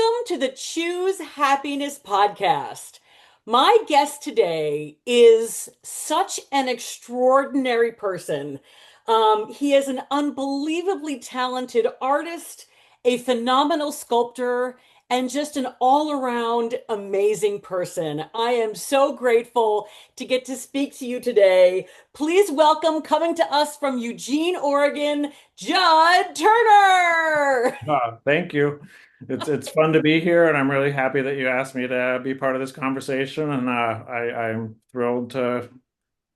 Welcome to the Choose Happiness podcast. My guest today is such an extraordinary person. He is an unbelievably talented artist, a phenomenal sculptor, and just an all-around amazing person. I am so grateful to get to speak to you today. Please welcome, coming to us from Eugene, Oregon, Jud Turner. Thank you. It's fun to be here, and I'm really happy that you asked me to be part of this conversation. And I'm thrilled to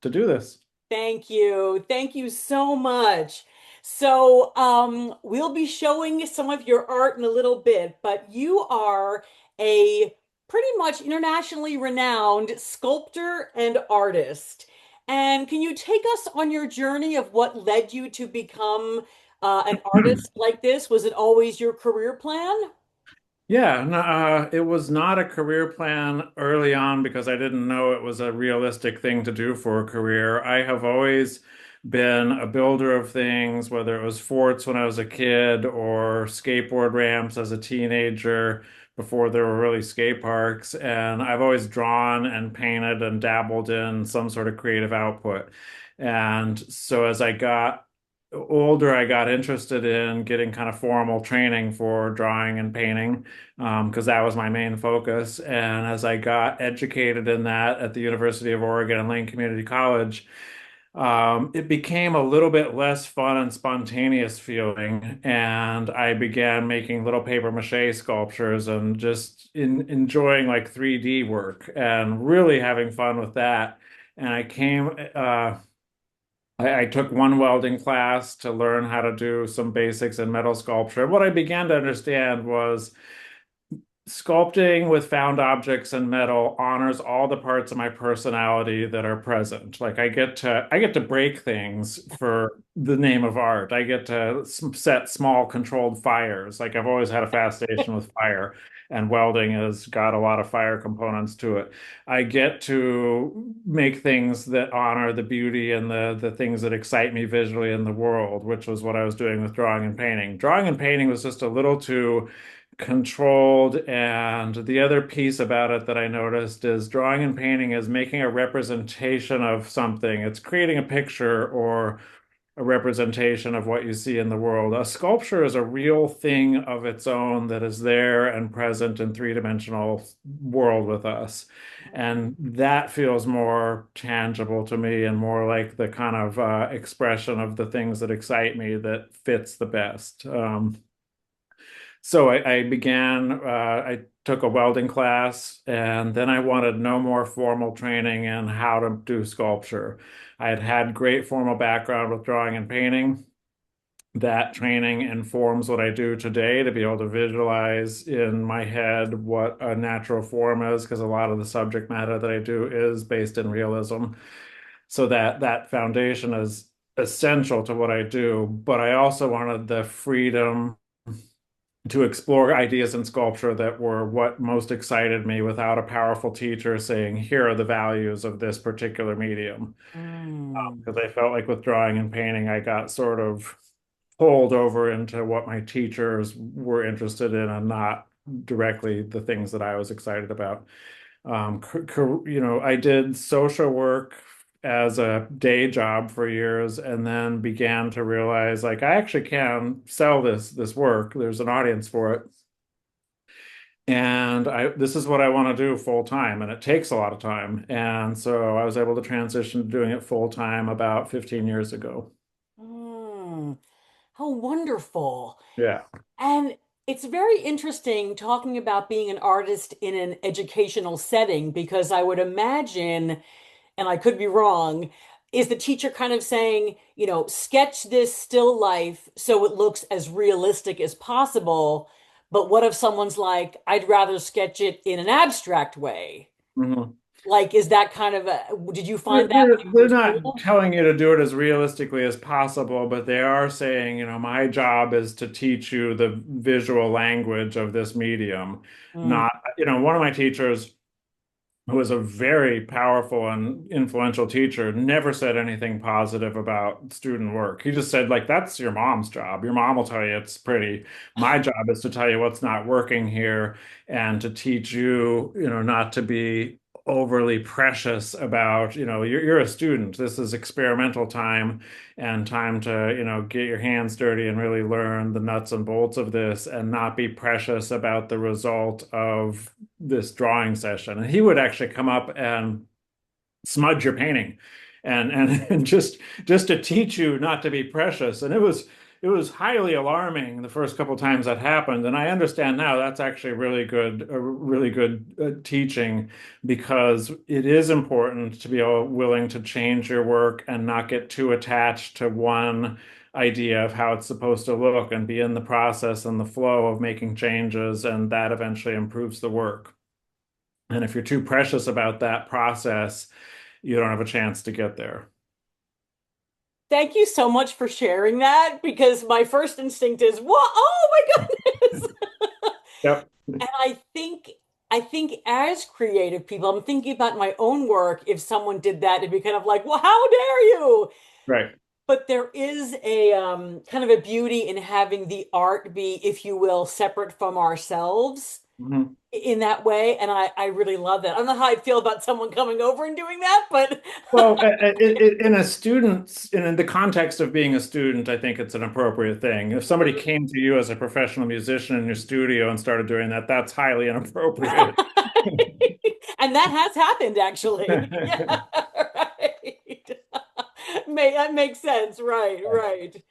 do this. Thank you. Thank you so much. So, we'll be showing some of your art in a little bit, but you are a pretty much internationally renowned sculptor and artist. And can you take us on your journey of what led you to become an artist like this? Was it always your career plan? Yeah, no, it was not a career plan early on because I didn't know it was a realistic thing to do for a career. I have always been a builder of things, whether it was forts when I was a kid or skateboard ramps as a teenager before there were really skate parks. And I've always drawn and painted and dabbled in some sort of creative output. And so as I got older, I got interested in getting kind of formal training for drawing and painting because that was my main focus. And as I got educated in that at the University of Oregon and Lane Community College, it became a little bit less fun and spontaneous feeling. And I began making little paper mache sculptures and just enjoying like 3D work and really having fun with that. And I took one welding class to learn how to do some basics in metal sculpture. What I began to understand was sculpting with found objects and metal honors all the parts of my personality that are present. Like I get to break things for the name of art. I get to set small controlled fires. Like I've always had a fascination with fire, and welding has got a lot of fire components to it. I get to make things that honor the beauty and the things that excite me visually in the world, which was what I was doing with drawing and painting. Drawing and painting was just a little too controlled. And the other piece about it that I noticed is drawing and painting is making a representation of something. It's creating a picture or a representation of what you see in the world. A sculpture is a real thing of its own that is there and present in three-dimensional world with us. And that feels more tangible to me and more like the kind of expression of the things that excite me that fits the best. So I took a welding class, and then I wanted no more formal training in how to do sculpture. I had had great formal background with drawing and painting. That training informs what I do today to be able to visualize in my head what a natural form is, because a lot of the subject matter that I do is based in realism. So that foundation is essential to what I do. But I also wanted the freedom to explore ideas in sculpture that were what most excited me without a powerful teacher saying, here are the values of this particular medium. Mm. Because I felt like with drawing and painting, I got sort of pulled over into what my teachers were interested in and not directly the things that I was excited about. I did social work as a day job for years and then began to realize like I actually can sell this work. There's an audience for it. And this is what I want to do full time, and it takes a lot of time. And so I was able to transition to doing it full time about 15 years ago. Mm. How wonderful. Yeah. And it's very interesting talking about being an artist in an educational setting because I would imagine, and I could be wrong, is the teacher kind of saying, sketch this still life so it looks as realistic as possible. But what if someone's like, I'd rather sketch it in an abstract way? Mhm. Like, is that kind of did you They're, find that they're when you were they're in not school? telling you to do it as realistically as possible, but they are saying, my job is to teach you the visual language of this medium. Mm, Not, one of my teachers who was a very powerful and influential teacher, never said anything positive about student work. He just said, like, that's your mom's job. Your mom will tell you it's pretty. My job is to tell you what's not working here and to teach you, not to be overly precious about, you're a student. This is experimental time and time to, get your hands dirty and really learn the nuts and bolts of this and not be precious about the result of this drawing session. And he would actually come up and smudge your painting and just to teach you not to be precious. And it was highly alarming the first couple times that happened. And I understand now that's actually really good teaching because it is important to be willing to change your work and not get too attached to one idea of how it's supposed to look and be in the process and the flow of making changes, and that eventually improves the work. And if you're too precious about that process, you don't have a chance to get there. Thank you so much for sharing that because my first instinct is, what? Oh my goodness. Yep. And I think as creative people, I'm thinking about my own work. If someone did that, it'd be kind of like, well, how dare you? Right. But there is a kind of a beauty in having the art be, if you will, separate from ourselves Mhm. in that way. And I really love that. I don't know how I feel about someone coming over and doing that, but Well, in the context of being a student, I think it's an appropriate thing. If somebody came to you as a professional musician in your studio and started doing that, that's highly inappropriate. and that has happened actually. Yeah, right. That makes sense. Right, right.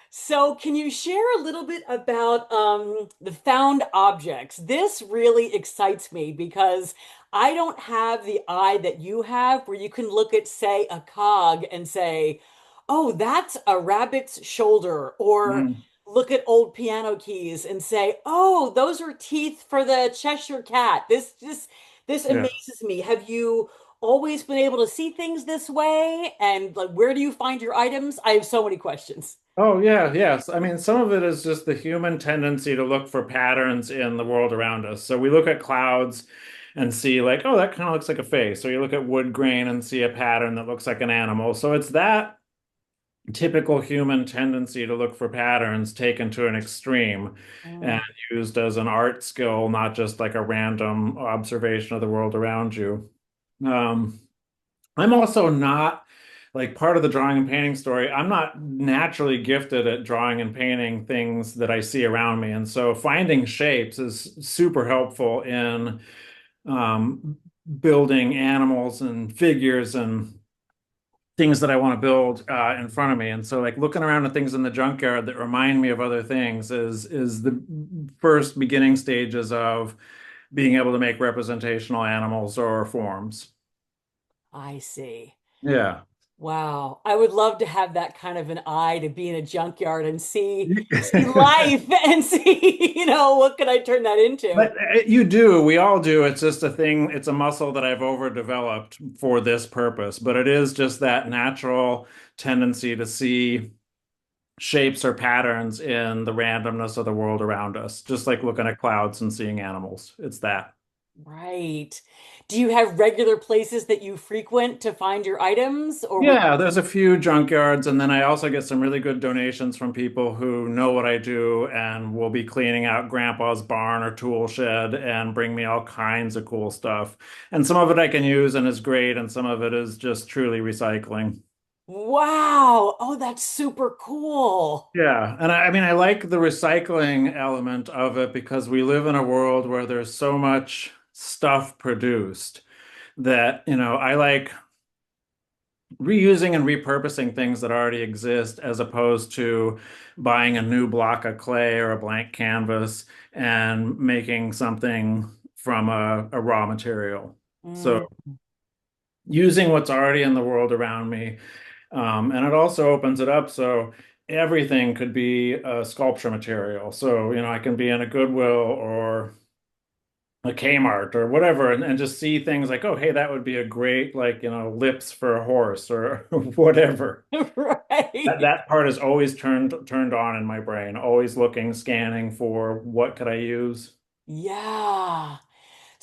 So, can you share a little bit about the found objects? This really excites me because I don't have the eye that you have, where you can look at, say, a cog and say, oh, that's a rabbit's shoulder, or Mhm. look at old piano keys and say, oh, those are teeth for the Cheshire cat. This Yeah. amazes me. Have you always been able to see things this way? And like, where do you find your items? I have so many questions. Oh, yeah, yes. I mean, some of it is just the human tendency to look for patterns in the world around us. So we look at clouds and see, like, oh, that kind of looks like a face. Or you look at wood grain and see a pattern that looks like an animal. So it's that typical human tendency to look for patterns taken to an extreme and Mm. used as an art skill, not just like a random observation of the world around you. Um, I'm also not like part of the drawing and painting story. I'm not naturally gifted at drawing and painting things that I see around me. And so finding shapes is super helpful in um, building animals and figures and things that I want to build in front of me. And so like looking around at things in the junkyard that remind me of other things is the first beginning stages of being able to make representational animals or forms. I see. Yeah. Wow. I would love to have that kind of an eye to be in a junkyard and see life and see, what could I turn that into? But you do, we all do. It's just a thing, it's a muscle that I've overdeveloped for this purpose. But it is just that natural tendency to see shapes or patterns in the randomness of the world around us, just like looking at clouds and seeing animals. It's that. Right. Do you have regular places that you frequent to find your items or would Yeah, there's a few junkyards, and then I also get some really good donations from people who know what I do and will be cleaning out Grandpa's barn or tool shed and bring me all kinds of cool stuff. And some of it I can use and is great, and some of it is just truly recycling. Wow. Oh, that's super cool. Yeah, and I mean, I like the recycling element of it because we live in a world where there's so much stuff produced that, I like reusing and repurposing things that already exist as opposed to buying a new block of clay or a blank canvas and making something from a raw material. So Mm, using what's already in the world around me, and it also opens it up so everything could be a sculpture material. So, I can be in a Goodwill or a Kmart or whatever and just see things like, oh, hey, that would be a great, like, lips for a horse or whatever. That right. that part is always turned on in my brain, always looking, scanning for what could I use. Yeah.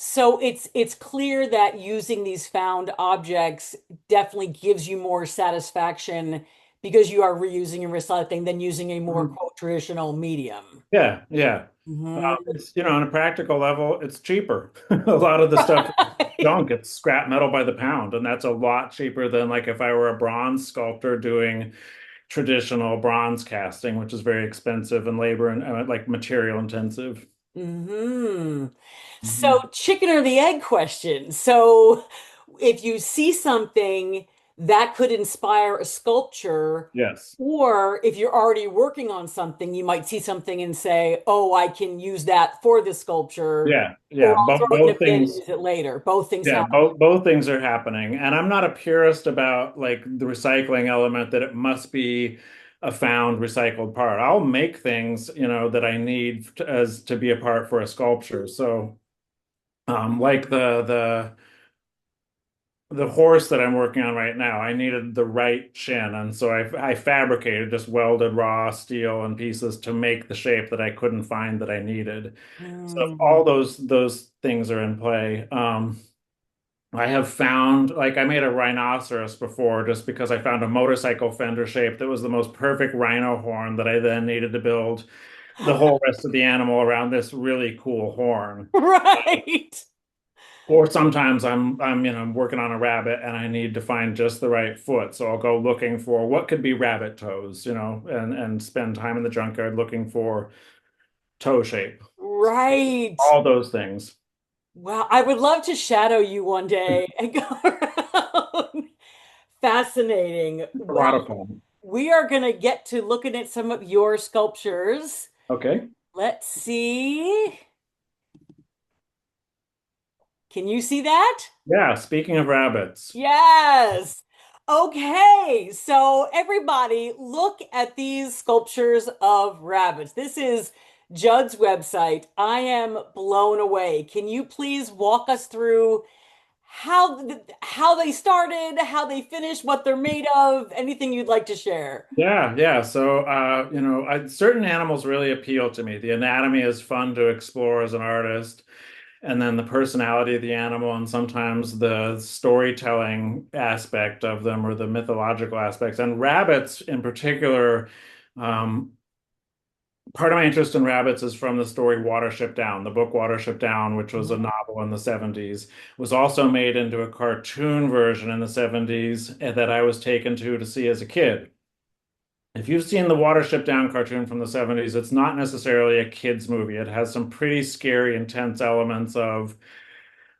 So it's clear that using these found objects definitely gives you more satisfaction because you are reusing and recycling than using a more Mhm. quote traditional medium. Yeah, yeah. Mhm. It's, on a practical level, it's cheaper. A lot of the stuff is Right. junk. It's scrap metal by the pound, and that's a lot cheaper than like if I were a bronze sculptor doing traditional bronze casting, which is very expensive and labor and like material intensive. Hmm. So, Mhm. chicken or the egg question. So, if you see something that could inspire a sculpture, Yes. or if you're already working on something, you might see something and say, "Oh, I can use that for the sculpture," Yeah, or yeah. I'll Both throw it in a both bin and things. use it later. Both things Yeah, happen. both things are happening. And I'm not a purist about like the recycling element that it must be a found recycled part. I'll make things, that I need as to be a part for a sculpture. So, like the horse that I'm working on right now, I needed the right chin, and so I fabricated, just welded raw steel and pieces to make the shape that I couldn't find that I needed. So Hmm. all those things are in play. I have found, like, I made a rhinoceros before just because I found a motorcycle fender shape that was the most perfect rhino horn that I then needed to build the whole rest of the animal around this really cool horn. Right. Or sometimes I'm working on a rabbit and I need to find just the right foot. So I'll go looking for what could be rabbit toes, and spend time in the junkyard looking for toe shape. Right. All those things. Wow, I would love to shadow you one day and go around. Fascinating. A Well, lot of fun. we are going to get to looking at some of your sculptures. Okay. Let's see. Can you see that? Yeah, speaking of rabbits. Yes. Okay, so everybody, look at these sculptures of rabbits. This is Jud's website. I am blown away. Can you please walk us through how they started, how they finished, what they're made of, anything you'd like to share? Yeah, yeah. So, certain animals really appeal to me. The anatomy is fun to explore as an artist, and then the personality of the animal, and sometimes the storytelling aspect of them or the mythological aspects. And rabbits in particular, um, part of my interest in rabbits is from the story Watership Down, the book Watership Down, which was a Mhm. novel in the 70s, was also made into a cartoon version in the 70s that I was taken to see as a kid. If you've seen the Watership Down cartoon from the 70s, it's not necessarily a kid's movie. It has some pretty scary, intense elements of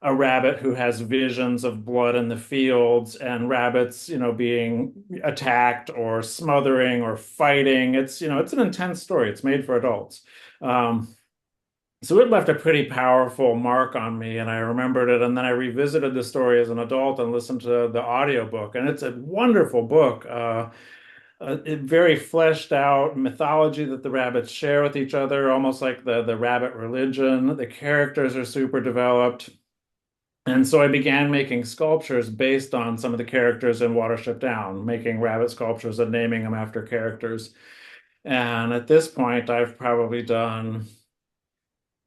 a rabbit who has visions of blood in the fields and rabbits, being attacked or smothering or fighting. It's an intense story. It's made for adults. Um, so it left a pretty powerful mark on me, and I remembered it. And then I revisited the story as an adult and listened to the audiobook, and it's a wonderful book. Very fleshed out mythology that the rabbits share with each other, almost like the rabbit religion. The characters are super developed. And so I began making sculptures based on some of the characters in Watership Down, making rabbit sculptures and naming them after characters. And at this point, I've probably done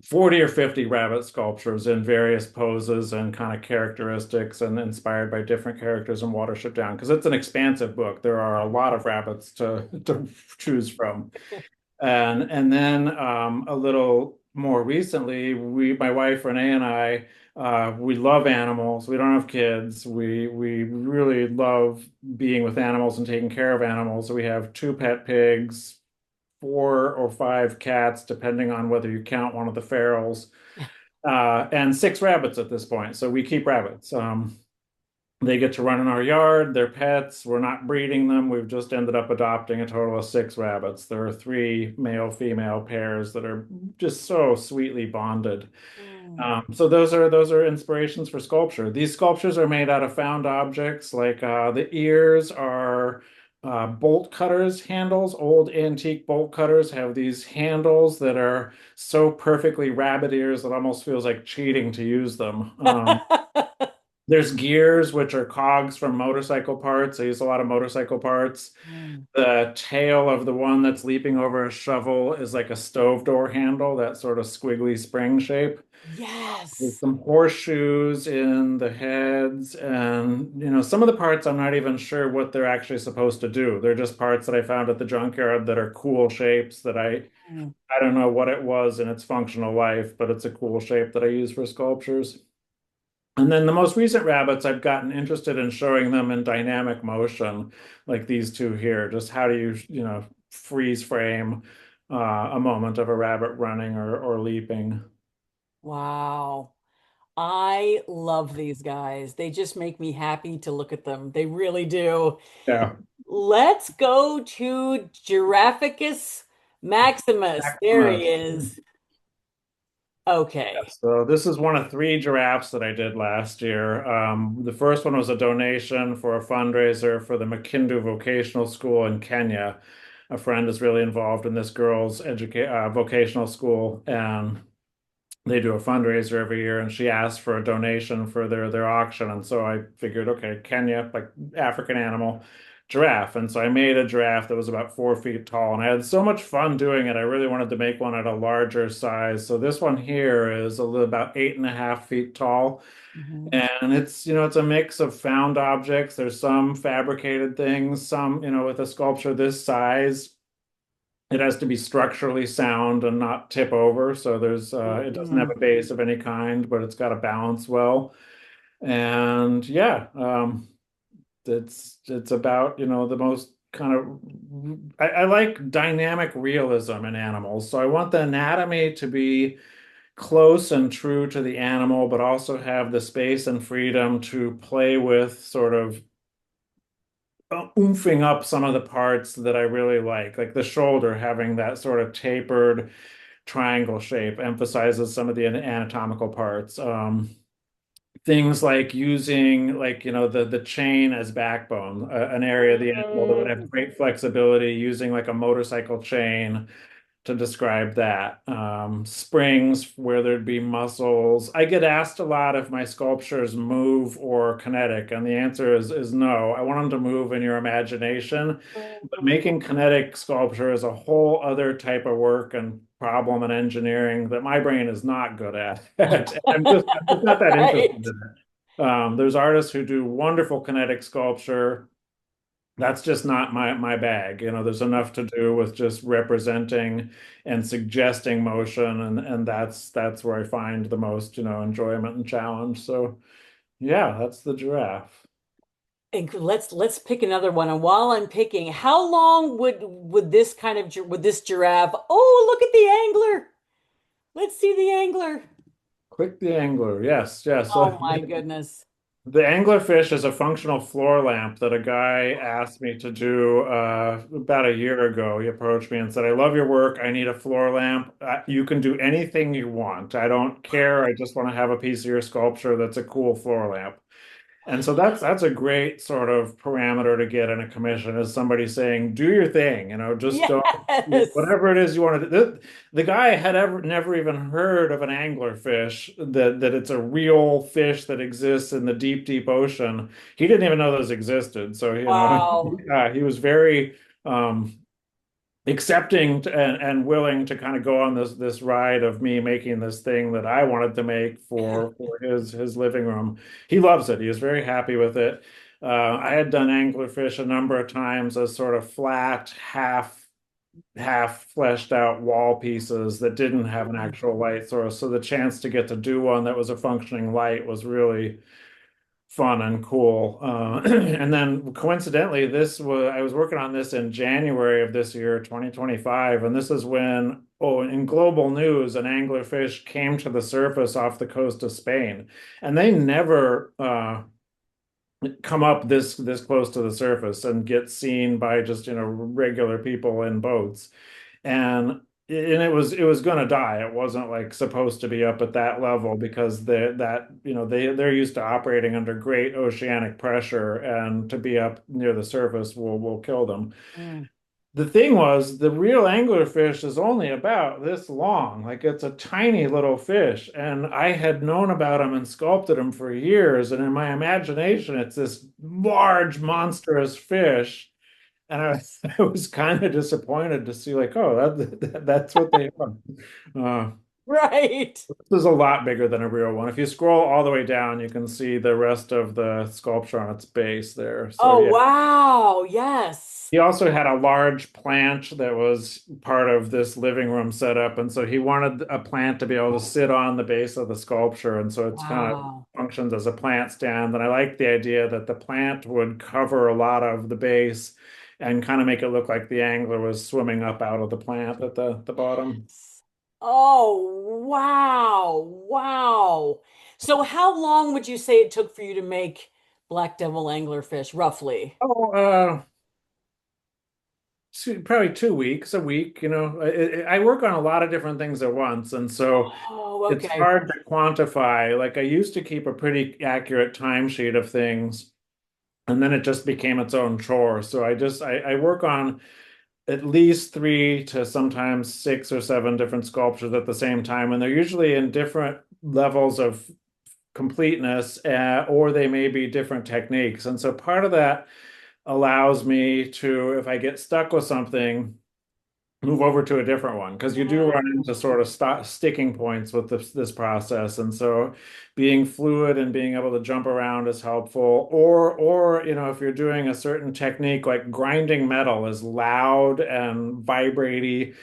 40 or 50 rabbit sculptures in various poses and kind of characteristics and inspired by different characters in Watership Down because it's an expansive book. There are a lot of rabbits to choose from. And then a little more recently, my wife Renee and I, we love animals. We don't have kids. We really love being with animals and taking care of animals. So we have two pet pigs, 4 or 5 cats, depending on whether you count one of the ferals, and 6 rabbits at this point. So we keep rabbits. They get to run in our yard. They're pets. We're not breeding them. We've just ended up adopting a total of 6 rabbits. There are 3 male-female pairs that are just so sweetly bonded. Mm. So those are inspirations for sculpture. These sculptures are made out of found objects, like the ears are bolt cutters handles. Old antique bolt cutters have these handles that are so perfectly rabbit ears that it almost feels like cheating to use them. There's gears, which are cogs from motorcycle parts. I use a lot of motorcycle parts. Mm. The tail of the one that's leaping over a shovel is like a stove door handle, that sort of squiggly spring shape. There's Yes. some horseshoes in the heads, and some of the parts I'm not even sure what they're actually supposed to do. They're just parts that I found at the junkyard that are cool shapes that Mm. I don't know what it was in its functional life, but it's a cool shape that I use for sculptures. And then the most recent rabbits, I've gotten interested in showing them in dynamic motion, like these two here. Just how do you freeze frame a moment of a rabbit running or leaping? Wow. I love these guys. They just make me happy to look at them. They really do. Yeah. Let's go to Giraffacus Maximus. There he Maximus. is. Okay. So this is one of three giraffes that I did last year. The first one was a donation for a fundraiser for the Makindu Vocational School in Kenya. A friend is really involved in this girls' vocational school, and they do a fundraiser every year. And she asked for a donation for their auction, and so I figured, okay, Kenya, like African animal, giraffe. And so I made a giraffe that was about 4 feet tall, and I had so much fun doing it. I really wanted to make one at a larger size. So this one here is about 8.5 feet tall. Mhm. And it's a mix of found objects. There's some fabricated things, some with a sculpture this size, it has to be structurally sound and not tip over. So it doesn't have Mm. a base of any kind, but it's got to balance well. And yeah, it's about the most kind of I like dynamic realism in animals. So I want the anatomy to be close and true to the animal, but also have the space and freedom to play with sort of oomphing up some of the parts that I really like the shoulder having that sort of tapered triangle shape emphasizes some of the anatomical parts. Things like using the chain as backbone, an area of the animal that would have Mm. great flexibility using like a motorcycle chain to describe that. Springs where there'd be muscles. I get asked a lot if my sculptures move or kinetic, and the answer is no. I want them to move in your imagination, but making kinetic sculpture is a whole other type of work and problem and engineering that my brain is not good at. I'm just not that interested Right. in it. There's artists who do wonderful kinetic sculpture. That's just not my bag. There's enough to do with just representing and suggesting motion, and that's where I find the most enjoyment and challenge. So yeah, that's the giraffe. And let's pick another one. And while I'm picking, how long would this kind of would this giraffe? Oh, look at the angler. Let's see the angler. Click the angler. Yes, yes. Oh my goodness. The anglerfish is a functional floor lamp that a guy asked me to do about a year ago. He approached me and said, "I love your work. I need a floor lamp. You can do anything you want. I don't care. I just want to have a piece of your sculpture that's a cool floor lamp." And so that's a great sort of parameter to get in a commission is somebody saying, do your thing, just don't, Yes. whatever it is you want to do. The guy had ever never even heard of an anglerfish, that it's a real fish that exists in the deep, deep ocean. He didn't even know those existed. So, Wow. he was very um, accepting and willing to kind of go on this ride of me making this thing that I wanted to make for his living room. He loves it. He is very happy with it. I had done anglerfish a number of times as sort of flat, half fleshed out wall pieces that didn't have an actual light source. So the chance to get to do one that was a functioning light was really fun and cool. And then coincidentally, I was working on this in January of this year, 2025, and this is when, in global news, an anglerfish came to the surface off the coast of Spain, and they never come up this close to the surface and get seen by just regular people in boats and it was going to die. It wasn't like supposed to be up at that level because they're used to operating under great oceanic pressure, and to be up near the surface will kill them. Mm. the thing was, the real anglerfish is only about this long. Like it's a tiny little fish. And I had known about him and sculpted him for years. And in my imagination, it's this large, monstrous fish. And I was kind of disappointed to see, like, oh, that's what they are. Uh, Right. this is a lot bigger than a real one. If you scroll all the way down, you can see the rest of the sculpture on its base there. So Oh, yeah. wow. Yes. He also had a large plant that was part of this living room setup, and so he wanted a plant to be able to sit on the base of the sculpture, and so it's kind of Wow. functions as a plant stand. And I like the idea that the plant would cover a lot of the base and kind of make it look like the angler was swimming up out of the plant at the bottom. Oh, wow. Wow. So how long would you say it took for you to make black devil anglerfish, roughly? Oh, probably 2 weeks, a week. I work on a lot of different things at once, and so Oh, it's okay. hard to quantify. Like I used to keep a pretty accurate timesheet of things, and then it just became its own chore. So I work on at least three to sometimes six or seven different sculptures at the same time, and they're usually in different levels of completeness, or they may be different techniques. And so part of that allows me to, if I get stuck with something, move over to a different one because you do run into sort of sticking points with this process. And so being fluid and being able to jump around is helpful. Or if you're doing a certain technique like grinding metal is loud and vibraty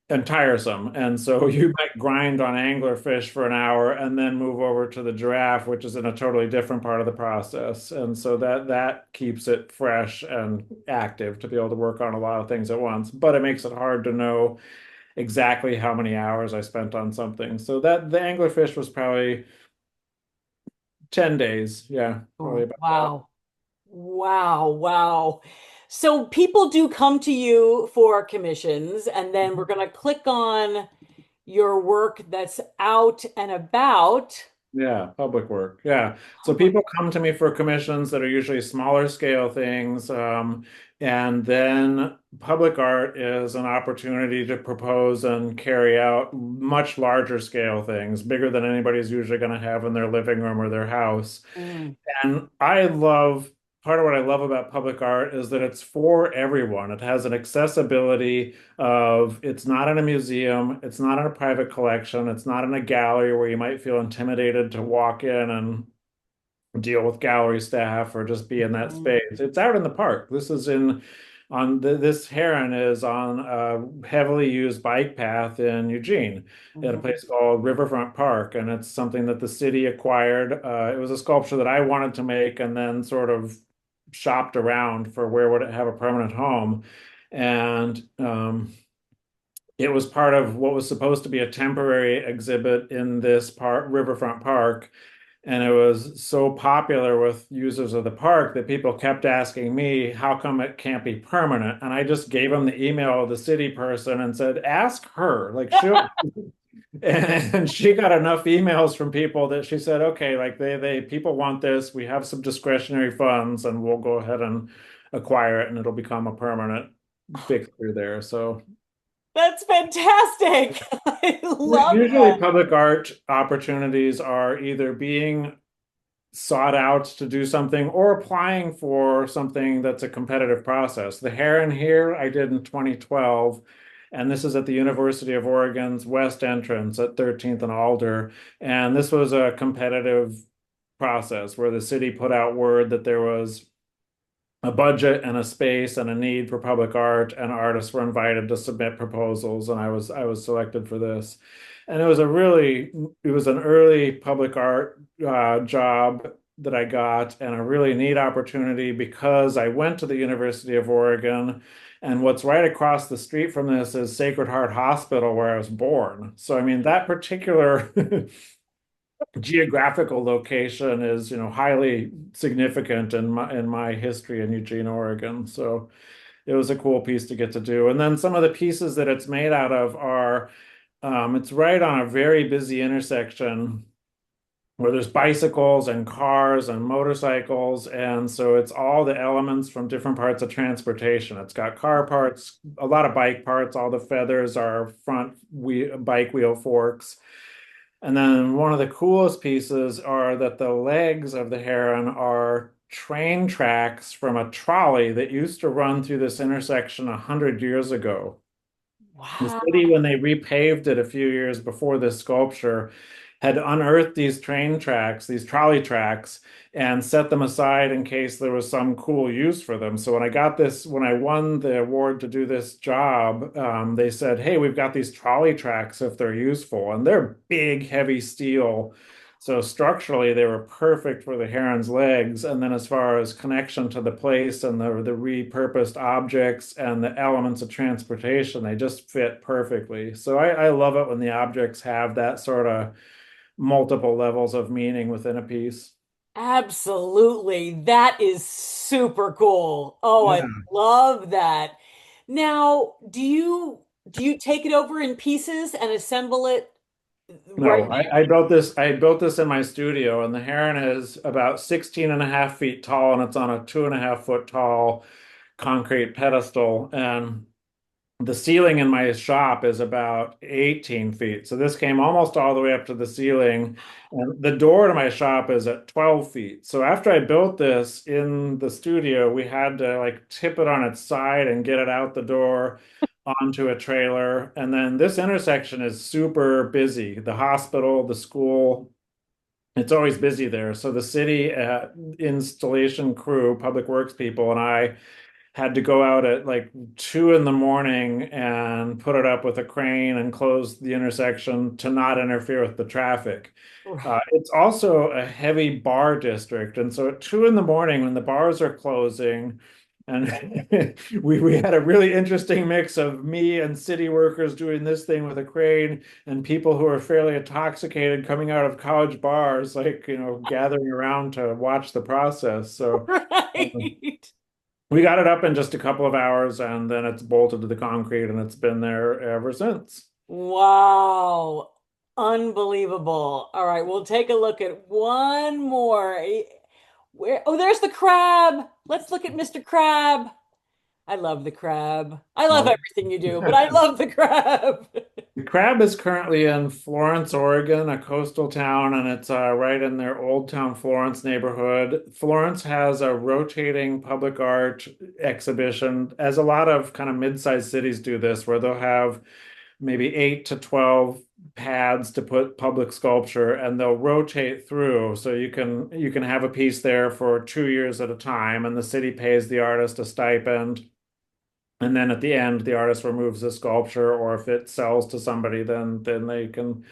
and tiresome. And so you might grind on anglerfish for an hour and then move over to the giraffe, which is in a totally different part of the process. And so that keeps it fresh and active to be able to work on a lot of things at once. But it makes it hard to know exactly how many hours I spent on something. So that the anglerfish was probably 10 days. Yeah, probably Oh, about that. wow. Wow, wow. So people do come to you for commissions, and then we're going to click on your work that's out and about. Yeah, public work. Yeah. So Public. people come to me for commissions that are usually smaller scale things. And then public art is an opportunity to propose and carry out much larger scale things, bigger than anybody's usually going to have in their living room or their house. Mm, And I love part of what I love about public art is that it's for everyone. It has an accessibility of it's not in a museum, it's not in a private collection, it's not in a gallery where you might feel intimidated to walk in and deal with gallery staff or just be in that mm, space. It's out in the park. This is in on this heron is on a heavily used bike path in Eugene at a mhm, place called Riverfront Park, and it's something that the city acquired. It was a sculpture that I wanted to make and then sort of shopped around for where would it have a permanent home. And it was part of what was supposed to be a temporary exhibit in this park, Riverfront Park. And it was so popular with users of the park that people kept asking me, how come it can't be permanent? And I just gave them the email of the city person and said, ask her. Like she'll, and she got enough emails from people that she said, okay, like people want this. We have some discretionary funds and we'll go ahead and acquire it and it'll become a permanent fixture there. So That's fantastic. I love usually that. public art opportunities are either being sought out to do something or applying for something that's a competitive process. The Heron here I did in 2012, and this is at the University of Oregon's West entrance at 13th and Alder. And this was a competitive process where the city put out word that there was a budget and a space and a need for public art, and artists were invited to submit proposals, and I was selected for this. And it was an early public art job that I got, and a really neat opportunity because I went to the University of Oregon, and what's right across the street from this is Sacred Heart Hospital, where I was born. So I mean that particular geographical location is, highly significant in my history in Eugene, Oregon. So it was a cool piece to get to do. And then some of the pieces that it's made out of are, it's right on a very busy intersection where there's bicycles and cars and motorcycles. And so it's all the elements from different parts of transportation. It's got car parts, a lot of bike parts, all the feathers are bike wheel forks. And then one of the coolest pieces are that the legs of the heron are train tracks from a trolley that used to run through this intersection 100 years ago. The Wow. city, when they repaved it a few years before this sculpture, had unearthed these train tracks, these trolley tracks, and set them aside in case there was some cool use for them. So when I won the award to do this job, they said, "Hey, we've got these trolley tracks if they're useful," and they're big, heavy steel. So structurally, they were perfect for the heron's legs. And then as far as connection to the place and the repurposed objects and the elements of transportation, they just fit perfectly. So I love it when the objects have that sort of multiple levels of meaning within a piece. Absolutely. That is super cool. Oh, I Yeah. love that. Now, do you take it over in pieces and assemble it right No, I built this in my studio, and the heron is about 16 and a half feet tall, and it's on a 2.5 foot tall concrete pedestal. And the ceiling in my shop is about 18 feet. So this came almost all the way up to the ceiling. And the door to my shop is at 12 feet. So after I built this in the studio, we had to like tip it on its side and get it out the door onto a trailer. And then this intersection is super busy. The hospital, the school, it's always busy there. So the city installation crew, public works people, and I had to go out at like 2 in the morning and put it up with a crane and close the intersection to not interfere with the traffic. now? It's also a heavy bar district. And so at 2 in the morning, when the bars are closing, and we had a really interesting mix of me and city workers doing this thing with a crane and people who are fairly intoxicated coming out of college bars, like, gathering around to watch the process. So, um, Right. we got it up in just a couple of hours and then it's bolted to the concrete and it's been there ever since. Wow. Unbelievable. All right, we'll take a look at one more. Where, oh, there's the crab. Let's look at Mr. Crab. I love the crab. I love Well, everything you do, but I love the crab. the crab is currently in Florence, Oregon, a coastal town, and it's right in their Old Town Florence neighborhood. Florence has a rotating public art exhibition, as a lot of kind of mid-sized cities do this, where they'll have maybe 8 to 12 pads to put public sculpture and they'll rotate through so you can have a piece there for 2 years at a time and the city pays the artist a stipend and then at the end the artist removes the sculpture or if it sells to somebody then they can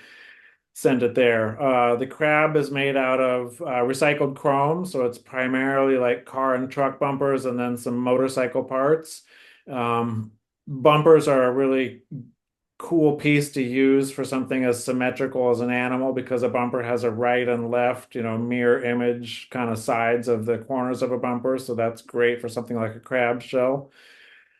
send it there. The crab is made out of recycled chrome, so it's primarily like car and truck bumpers and then some motorcycle parts. um, Bumpers are a really cool piece to use for something as symmetrical as an animal because a bumper has a right and left, mirror image kind of sides of the corners of a bumper. So that's great for something like a crab shell.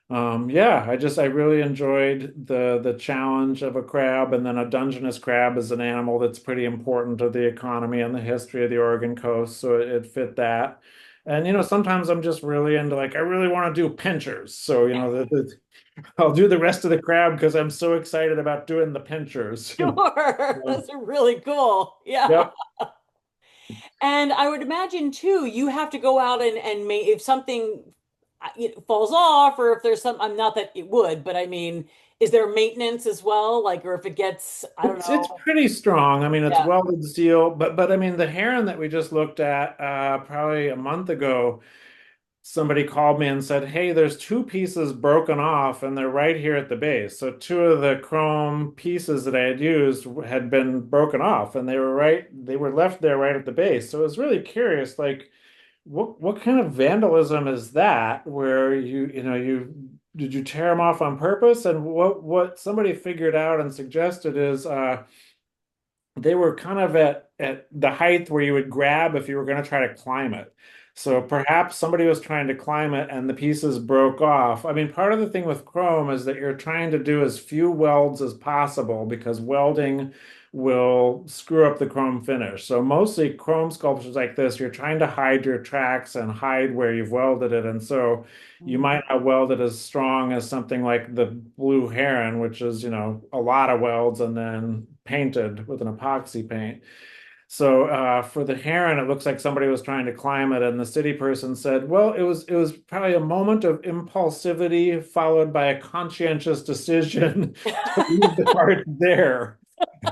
Yeah, I really enjoyed the challenge of a crab, and then a Dungeness crab is an animal that's pretty important to the economy and the history of the Oregon coast, so it fit that. And sometimes I'm just really into like I really want to do pinchers, so I'll do the rest of the crab because I'm so excited about doing the pinchers. Sure. Those are really cool. Yeah. Yep. And I would imagine too, you have to go out and make if something falls off or if there's some, I'm not that it would, but I mean, is there maintenance as well? Like, or if it gets, I don't It's know. pretty strong. I mean, it's Yeah. welded steel, but I mean the heron that we just looked at probably a month ago, somebody called me and said, "Hey, there's two pieces broken off and they're right here at the base." So two of the chrome pieces that I had used had been broken off and they were left there right at the base. So I was really curious, like what kind of vandalism is that where you did you tear them off on purpose? And what somebody figured out and suggested is they were kind of at the height where you would grab if you were going to try to climb it. So perhaps somebody was trying to climb it and the pieces broke off. I mean, part of the thing with chrome is that you're trying to do as few welds as possible because welding will screw up the chrome finish. So mostly chrome sculptures like this, you're trying to hide your tracks and hide where you've welded it. And so you Mm. might not weld it as strong as something like the blue heron, which is, a lot of welds and then painted with an epoxy paint. So for the heron, it looks like somebody was trying to climb it, and the city person said, "Well, it was probably a moment of impulsivity followed by a conscientious decision to leave the part there.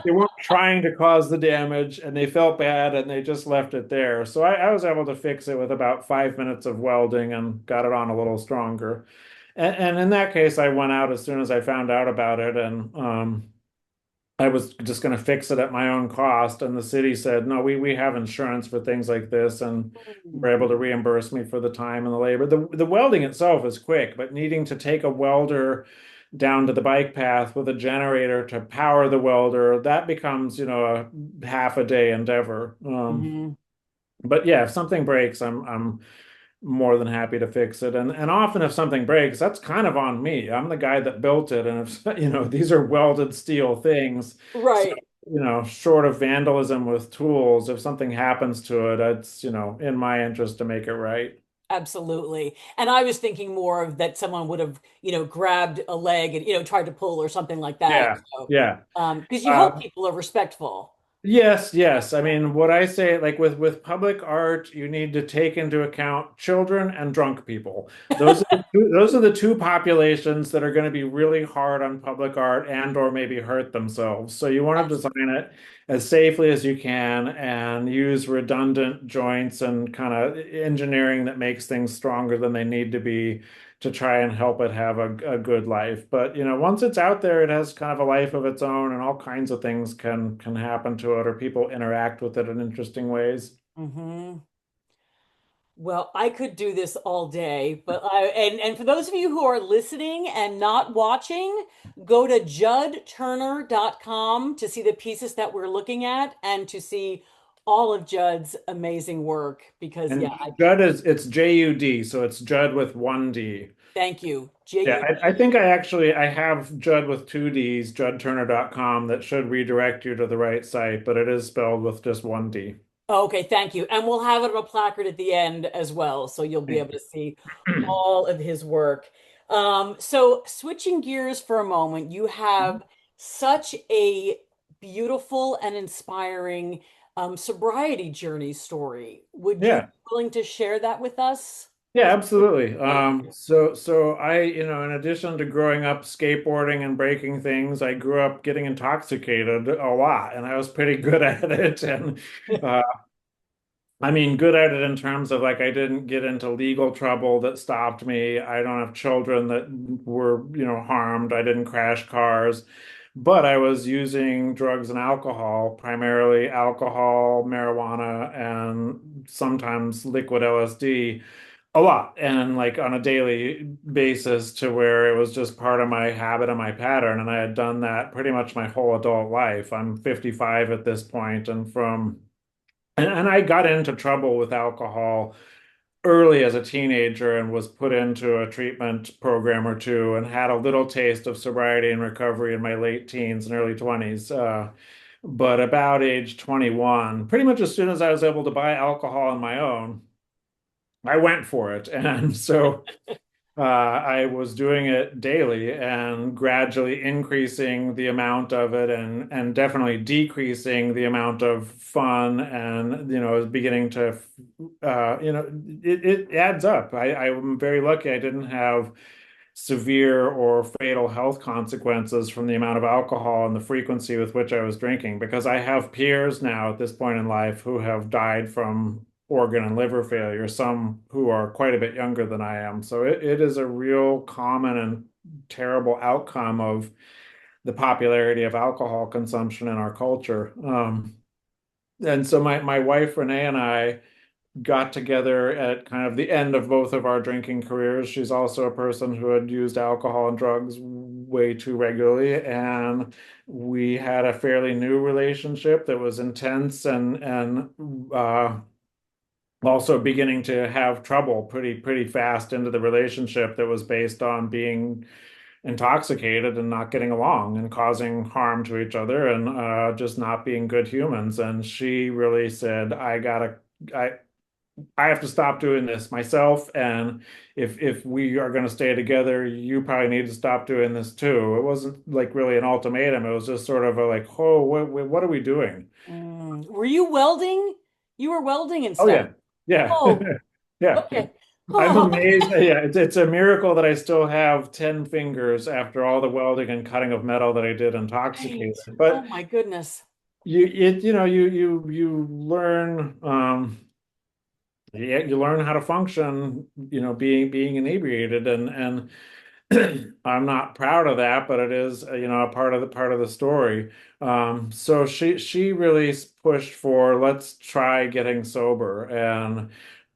They weren't trying to cause the damage, and they felt bad, and they just left it there. So I was able to fix it with about 5 minutes of welding and got it on a little stronger. And in that case, I went out as soon as I found out about it, and I was just going to fix it at my own cost, and the city said, "No, we have insurance for things like this," and Mm. were able to reimburse me for the time and the labor. The welding itself is quick, but needing to take a welder down to the bike path with a generator to power the welder, that becomes, a half a day endeavor. Mhm. But yeah, if something breaks, I'm more than happy to fix it. And often if something breaks, that's kind of on me. I'm the guy that built it. And if, these are welded steel things. So, Right. short of vandalism with tools, if something happens to it, it's, in my interest to make it right. Absolutely. And I was thinking more of that someone would have, grabbed a leg and, tried to pull or something like that. Yeah. So, Yeah. because you hope Uh, people are respectful. Yes, yes. I mean, what I say, like with public art, you need to take into account children and drunk people. Those are the two populations that are going to be really hard on public art and or maybe hurt themselves. So you want to Yes. design it as safely as you can and use redundant joints and kind of engineering that makes things stronger than they need to be to try and help it have a good life. But once it's out there, it has kind of a life of its own, and all kinds of things can happen to it, or people interact with it in interesting ways. Hmm. Well, I could do this all day, but and for those of you who are listening and not watching, go to judturner.com to see the pieces that we're looking at and to see all of Jud's amazing work because yeah, And Judd it's Jud, so it's Judd with one D. thank you. Yeah, I JUD. think I have Judd with two Ds, judturner.com, that should redirect you to the right site, but it is spelled with just one D. Okay, thank you. And we'll have it on a placard at the end as well, so you'll be able Thank to see you. all of his work. So switching gears for a moment, you have such a beautiful and inspiring sobriety journey story. Would you be Yeah. willing to share that with us? Yeah, absolutely. Great. So I, in addition to growing up skateboarding and breaking things, I grew up getting intoxicated a lot, and I was pretty good at it. And uh, I mean, good at it in terms of like I didn't get into legal trouble that stopped me. I don't have children that were, harmed. I didn't crash cars, but I was using drugs and alcohol, primarily alcohol, marijuana, and sometimes liquid LSD a lot and like on a daily basis to where it was just part of my habit and my pattern. And I had done that pretty much my whole adult life. I'm 55 at this point, and I got into trouble with alcohol early as a teenager and was put into a treatment program or two and had a little taste of sobriety and recovery in my late teens and early 20s. But about age 21, pretty much as soon as I was able to buy alcohol on my own, I went for it. And so I was doing it daily and gradually increasing the amount of it and definitely decreasing the amount of fun and beginning to it adds up. I'm very lucky I didn't have severe or fatal health consequences from the amount of alcohol and the frequency with which I was drinking because I have peers now at this point in life who have died from organ and liver failure, some who are quite a bit younger than I am. So it is a real common and terrible outcome of the popularity of alcohol consumption in our culture. And so my wife Renee and I got together at kind of the end of both of our drinking careers. She's also a person who had used alcohol and drugs way too regularly, and we had a fairly new relationship that was intense and also beginning to have trouble pretty fast into the relationship that was based on being intoxicated and not getting along and causing harm to each other and just not being good humans. And she really said, I I have to stop doing this myself, and if we are going to stay together, you probably need to stop doing this too. It wasn't like really an ultimatum. It was just sort of a like, oh, what are we doing? Were you welding? You were welding and Oh stuff. yeah, yeah, Oh, yeah. okay. I'm Oh, amazed. Yeah, it's a miracle that I still have 10 fingers after all the welding and cutting of metal that I did right. intoxicated. Oh But my goodness. you learn yeah, you learn how to function, being inebriated, and I'm not proud of that, but it is, a part of the story. So she really pushed for let's try getting sober, and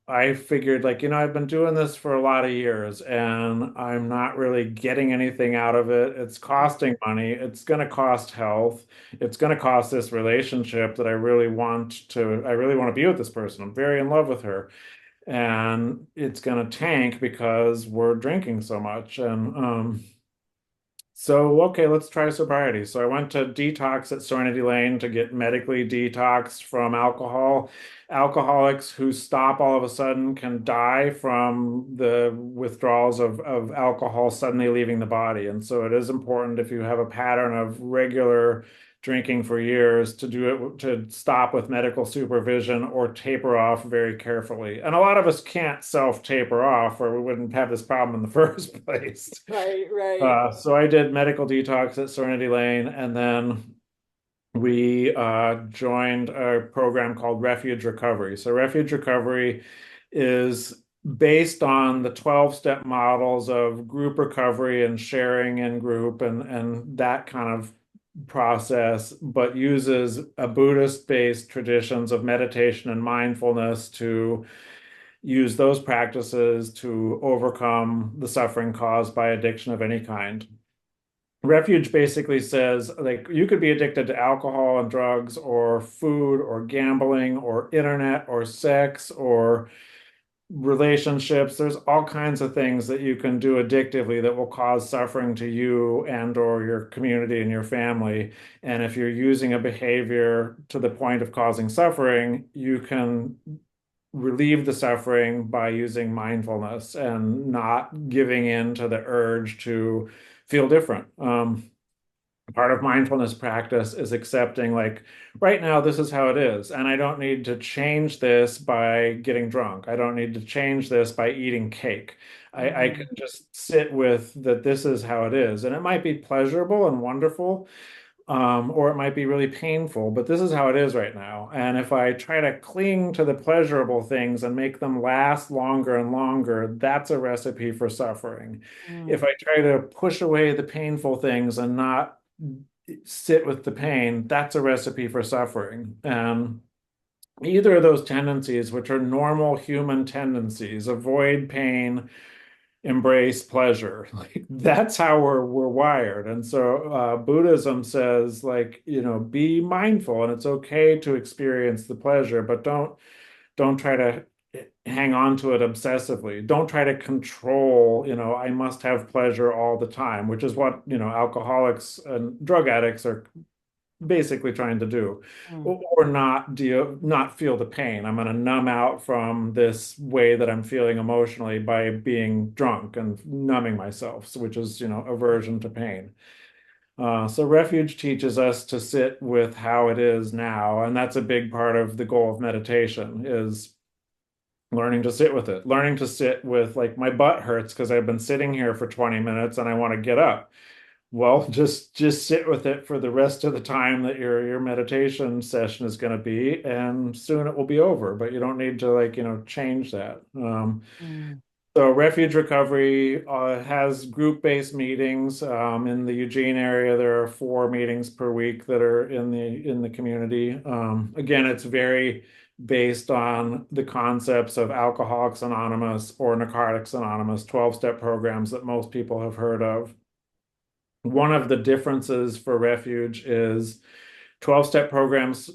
I figured like, I've been doing this for a lot of years, and I'm not really getting anything out of it. It's costing money. It's going to cost health. It's going to cost this relationship that I really want to be with this person. I'm very in love with her, and it's going to tank because we're drinking so much. And so, okay, let's try sobriety. So I went to detox at Serenity Lane to get medically detoxed from alcohol. Alcoholics who stop all of a sudden can die from the withdrawals of alcohol suddenly leaving the body. And so it is important, if you have a pattern of regular drinking for years, to do it, to stop with medical supervision or taper off very carefully. And a lot of us can't self taper off, or we wouldn't have this problem in the first place. Right, right. So I did medical detox at Serenity Lane, and then we joined a program called Refuge Recovery. So Refuge Recovery is based on the 12-step models of group recovery and sharing in group and that kind of process, but uses a Buddhist-based traditions of meditation and mindfulness to use those practices to overcome the suffering caused by addiction of any kind. Refuge basically says like you could be addicted to alcohol and drugs or food or gambling or internet or sex or relationships. There's all kinds of things that you can do addictively that will cause suffering to you and or your community and your family. And if you're using a behavior to the point of causing suffering, you can relieve the suffering by using mindfulness and not giving in to the urge to feel different. Part of mindfulness practice is accepting, like, right now, this is how it is. And I don't need to change this by getting drunk. I don't need to change this by eating cake. I can Mhm. just sit with that this is how it is. And it might be pleasurable and wonderful, or it might be really painful, but this is how it is right now. And if I try to cling to the pleasurable things and make them last longer and longer, that's a recipe for suffering. If Mm, I try to push away the painful things and not sit with the pain, that's a recipe for suffering. And either of those tendencies, which are normal human tendencies, avoid pain, embrace pleasure. Like that's how we're wired. And so Buddhism says like, be mindful and it's okay to experience the pleasure, but don't try to hang on to it obsessively. Don't try to control, I must have pleasure all the time, which is what, alcoholics and drug addicts are basically trying to do, mm, or not feel the pain. I'm going to numb out from this way that I'm feeling emotionally by being drunk and numbing myself, which is, aversion to pain. So refuge teaches us to sit with how it is now, and that's a big part of the goal of meditation is learning to sit with it, learning to sit with like my butt hurts because I've been sitting here for 20 minutes and I want to get up. Well, just sit with it for the rest of the time that your meditation session is going to be, and soon it will be over. But you don't need to like, change that. mm, So Refuge Recovery has group-based meetings. In the Eugene area, there are 4 meetings per week that are in the community. Again, it's very based on the concepts of Alcoholics Anonymous or Narcotics Anonymous, 12-step programs that most people have heard of. One of the differences for Refuge is 12-step programs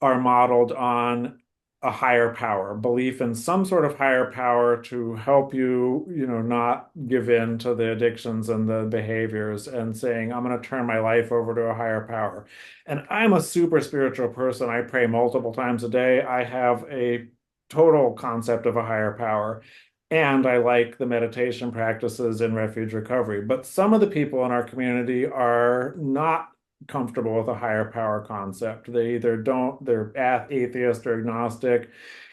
are modeled on a higher power, belief in some sort of higher power to help you, not give in to the addictions and the behaviors and saying, I'm going to turn my life over to a higher power. And I'm a super spiritual person. I pray multiple times a day. I have a total concept of a higher power. And I like the meditation practices in refuge recovery. But some of the people in our community are not comfortable with a higher power concept. They either don't, they're atheist or agnostic.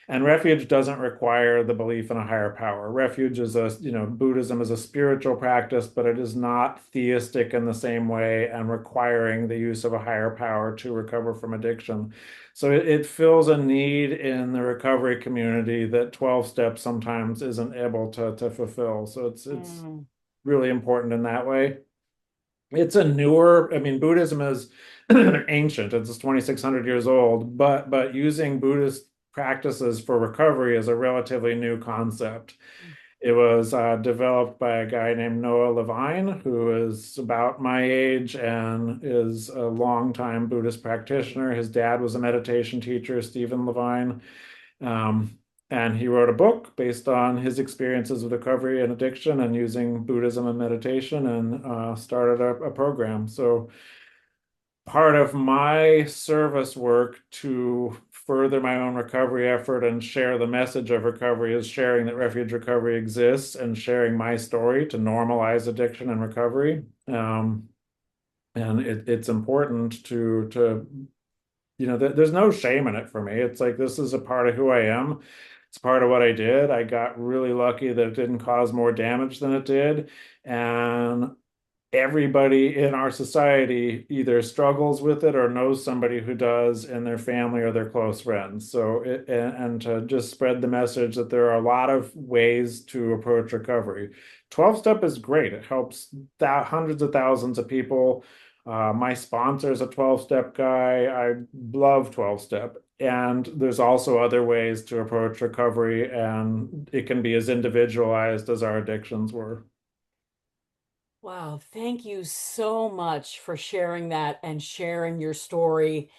And refuge doesn't require the belief in a higher power. Refuge is Buddhism is a spiritual practice, but it is not theistic in the same way and requiring the use of a higher power to recover from addiction. So it fills a need in the recovery community that 12 steps sometimes isn't able to fulfill. So it's Mm. really important in that way. It's a newer, I mean, Buddhism is ancient. It's 2,600 years old, but using Buddhist practices for recovery is a relatively new concept. It was developed by a guy named Noah Levine, who is about my age and is a longtime Buddhist practitioner. His dad was a meditation teacher, Stephen Levine. Um, and he wrote a book based on his experiences with recovery and addiction and using Buddhism and meditation and started a program. So part of my service work to further my own recovery effort and share the message of recovery is sharing that refuge recovery exists and sharing my story to normalize addiction and recovery. And it's important to there's no shame in it for me. It's like this is a part of who I am. It's part of what I did. I got really lucky that it didn't cause more damage than it did. And everybody in our society either struggles with it or knows somebody who does in their family or their close friends. So and to just spread the message that there are a lot of ways to approach recovery. 12 step is great. It helps hundreds of thousands of people. My sponsor is a 12-step guy. I love 12-step. And there's also other ways to approach recovery, and it can be as individualized as our addictions were. Wow, thank you so much for sharing that and sharing your story.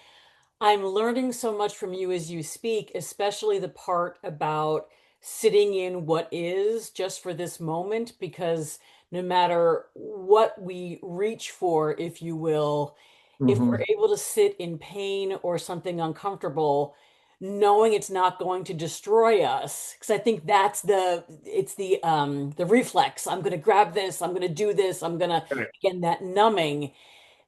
I'm learning so much from you as you speak, especially the part about sitting in what is just for this moment, because no matter what we reach for, if you will, if we're Mhm. able to sit in pain or something uncomfortable, knowing it's not going to destroy us, because I think that's the reflex. I'm going to grab this, I'm going to do this, I'm going to, Right. again, that numbing.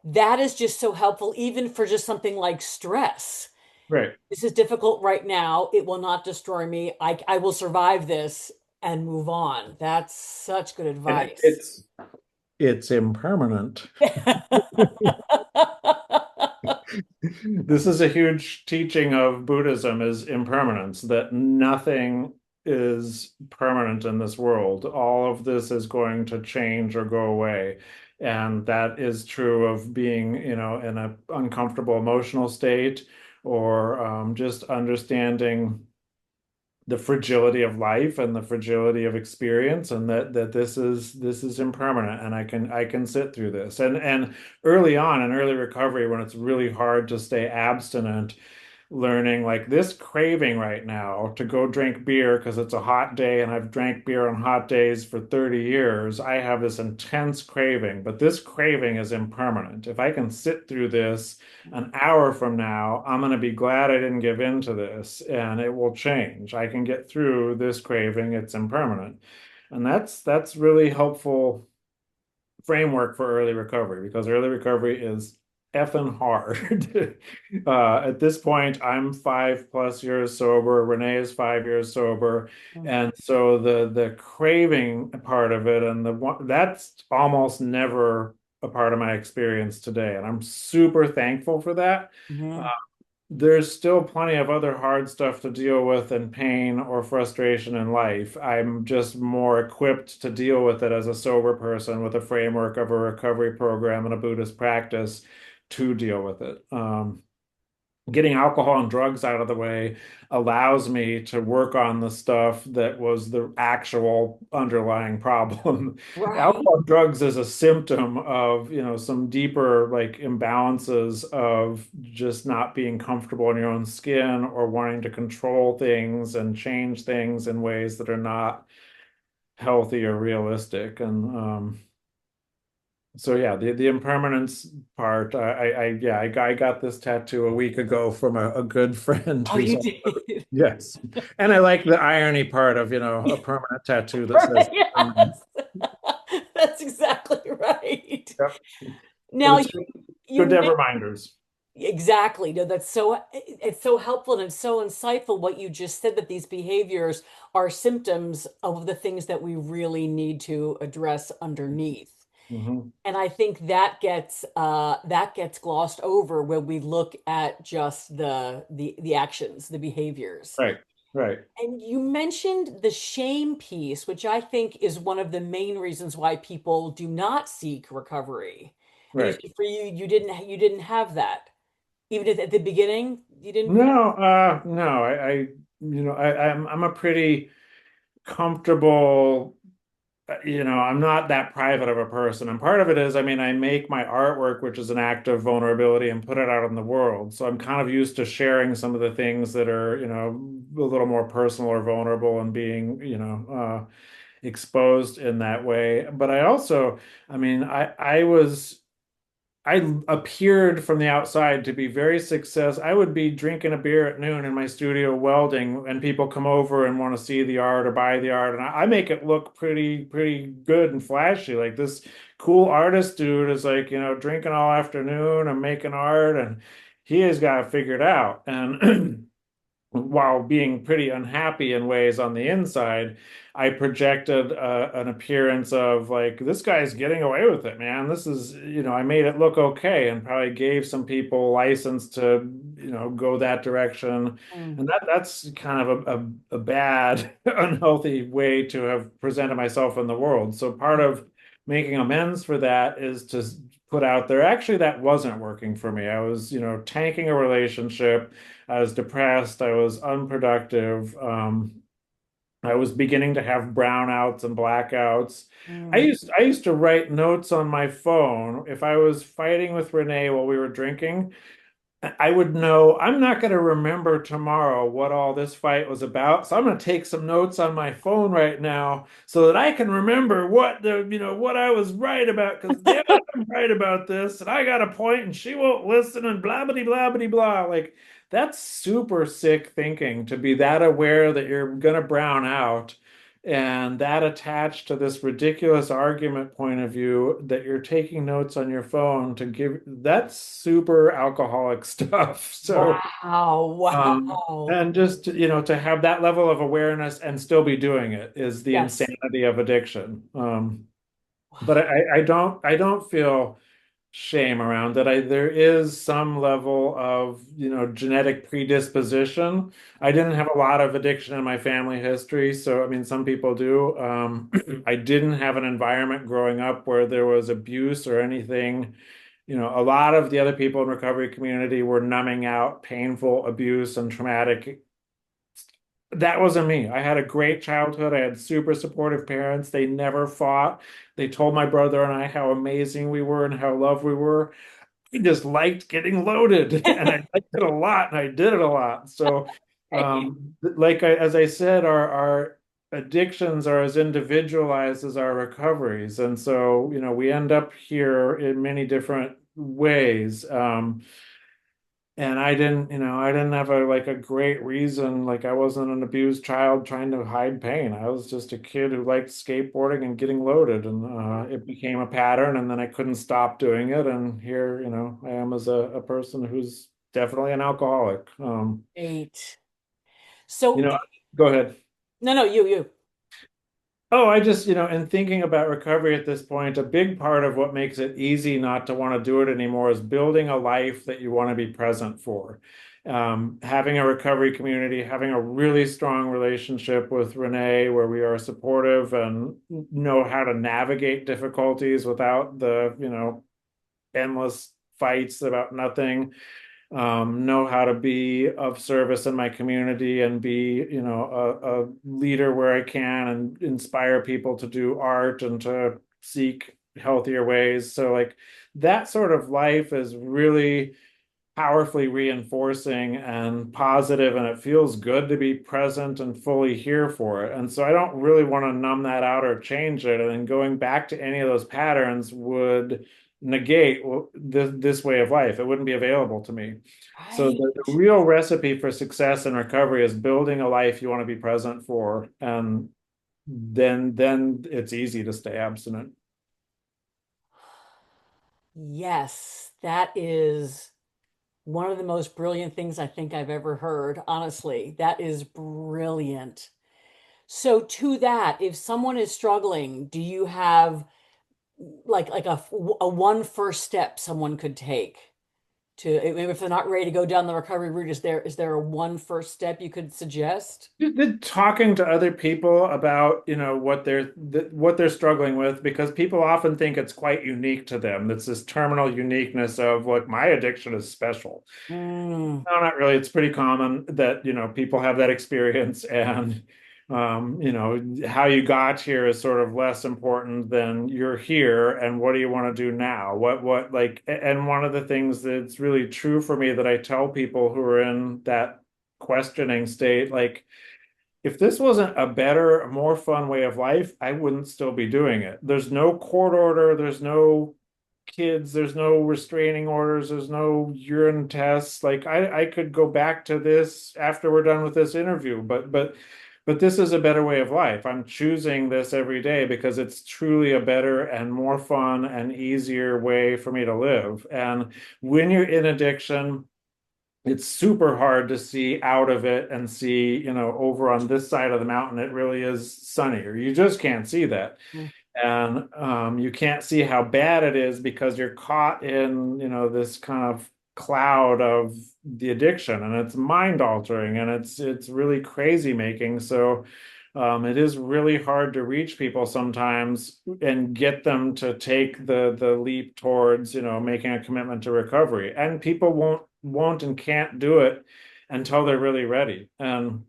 That is just so helpful, even for just something like stress. Right. This is difficult right now. It will not destroy me. I will survive this and move on. That's such good And advice. it's impermanent. This is a huge teaching of Buddhism is impermanence, that nothing is permanent in this world. All of this is going to change or go away. And that is true of being, in an uncomfortable emotional state or just understanding the fragility of life and the fragility of experience and that this is impermanent and I can sit through this and early on in early recovery when it's really hard to stay abstinent, learning like this craving right now to go drink beer because it's a hot day and I've drank beer on hot days for 30 years. I have this intense craving, but this craving is impermanent. If I can sit through this an hour from now, I'm going to be glad I didn't give in to this and it will change. I can get through this craving. It's impermanent. And that's really helpful framework for early recovery because early recovery is effing hard. At this point, I'm 5+ years sober. Renee is 5 years sober, and so the craving part of it and the one that's almost never a part of my experience today, and I'm super thankful for that. Mhm. There's still plenty of other hard stuff to deal with and pain or frustration in life. I'm just more equipped to deal with it as a sober person with a framework of a recovery program and a Buddhist practice to deal with it. getting alcohol and drugs out of the way allows me to work on the stuff that was the actual underlying problem. Right. Alcohol and drugs is a symptom of, some deeper like imbalances of just not being comfortable in your own skin or wanting to control things and change things in ways that are not healthy or realistic. And so yeah, the impermanence part, I got this tattoo a week ago from a good friend Oh, who's you also, did. yes. And I like the irony part of, a permanent tattoo that says permanent. Yes. That's exactly right. Yep. But Now it's good, you good to have mentioned reminders. exactly. No, that's so it's so helpful and it's so insightful what you just said that these behaviors are symptoms of the things that we really need to address underneath. Hmm. And I think that gets glossed over when we look at just the actions, the behaviors. Right, right, And you mentioned the shame piece, which I think is one of the main reasons why people do not seek recovery. And you right. said for you, you didn't have that. Even at the beginning, you didn't feel No, no, I'm a pretty comfortable. I'm not that private of a person. And part of it is, I mean, I make my artwork, which is an act of vulnerability, and put it out in the world. So I'm kind of used to sharing some of the things that are, a little more personal or vulnerable and being, exposed in that way. But I also, I mean, I appeared from the outside to be very success. I would be drinking a beer at noon in my studio welding, and people come over and want to see the art or buy the art, and I make it look pretty good and flashy. Like this cool artist dude is like, drinking all afternoon and making art, and he has got it figured out. And while being pretty unhappy in ways on the inside, I projected an appearance of like, this guy's getting away with it, man. This is, I made it look okay and probably gave some people license to, go that direction. mm, And that's kind of a bad, unhealthy way to have presented myself in the world. So part of making amends for that is to put out there, actually, that wasn't working for me. I was, tanking a relationship. I was depressed. I was unproductive. I was beginning to have brownouts and blackouts. I mm. used I used to write notes on my phone if I was fighting with Renee while we were drinking. I would know I'm not going to remember tomorrow what all this fight was about. So I'm going to take some notes on my phone right now so that I can remember what I was right about. Because damn it, I'm right about this, and I got a point, and she won't listen, and blah blah blah blah blah. Like that's super sick thinking to be that aware that you're going to brown out. And that attached to this ridiculous argument point of view that you're taking notes on your phone to give, that's super alcoholic stuff. So, Wow, wow. and just, to have that level of awareness and still be doing it is the Yes. insanity of addiction. But I don't feel shame around it. There is some level of, genetic predisposition. I didn't have a lot of addiction in my family history, so I mean, some people do. I didn't have an environment growing up where there was abuse or anything. A lot of the other people in recovery community were numbing out painful abuse and traumatic. That wasn't me. I had a great childhood. I had super supportive parents. They never fought. They told my brother and I how amazing we were and how loved we were. I just liked getting loaded, and I liked it a lot, and I did it a lot. So, as I said, our addictions are as individualized as our recoveries, and so we end up here in many different ways. And I didn't have a great reason. Like I wasn't an abused child trying to hide pain. I was just a kid who liked skateboarding and getting loaded, and it became a pattern. And then I couldn't stop doing it. And here, I am as a person who's definitely an alcoholic. Great. You So, know, go ahead. no, no, you. Oh, I just, in thinking about recovery at this point, a big part of what makes it easy not to want to do it anymore is building a life that you want to be present for. Having a recovery community, having a really strong relationship with Renee where we are supportive and know how to navigate difficulties without the, endless fights about nothing. know how to be of service in my community and be, a leader where I can and inspire people to do art and to seek healthier ways. So like that sort of life is really powerfully reinforcing and positive, and it feels good to be present and fully here for it. And so I don't really want to numb that out or change it. And then going back to any of those patterns would negate this way of life. It wouldn't be available to me. So the Right. real recipe for success and recovery is building a life you want to be present for, and then it's easy to stay abstinent. Yes, that is one of the most brilliant things I think I've ever heard. Honestly, that is brilliant. So to that, if someone is struggling, do you have like a one first step someone could take to if they're not ready to go down the recovery route, is there a one first step you could suggest? Talking to other people about, what they're struggling with, because people often think it's quite unique to them. It's this terminal uniqueness of like my addiction is special. Mm, No, not really. It's pretty common that, people have that experience, and how you got here is sort of less important than you're here and what do you want to do now? What like and one of the things that's really true for me that I tell people who are in that questioning state, like if this wasn't a better, more fun way of life, I wouldn't still be doing it. There's no court order, there's no kids, there's no restraining orders, there's no urine tests. Like I could go back to this after we're done with this interview, but this is a better way of life. I'm choosing this every day because it's truly a better and more fun and easier way for me to live. And when you're in addiction, it's super hard to see out of it and see, over on this side of the mountain, it really is sunnier. You just can't see that. mm, And you can't see how bad it is because you're caught in, this kind of cloud of the addiction, and it's mind altering and it's really crazy making. So it is really hard to reach people sometimes and get them to take the leap towards, making a commitment to recovery. And people won't and can't do it until they're really ready. And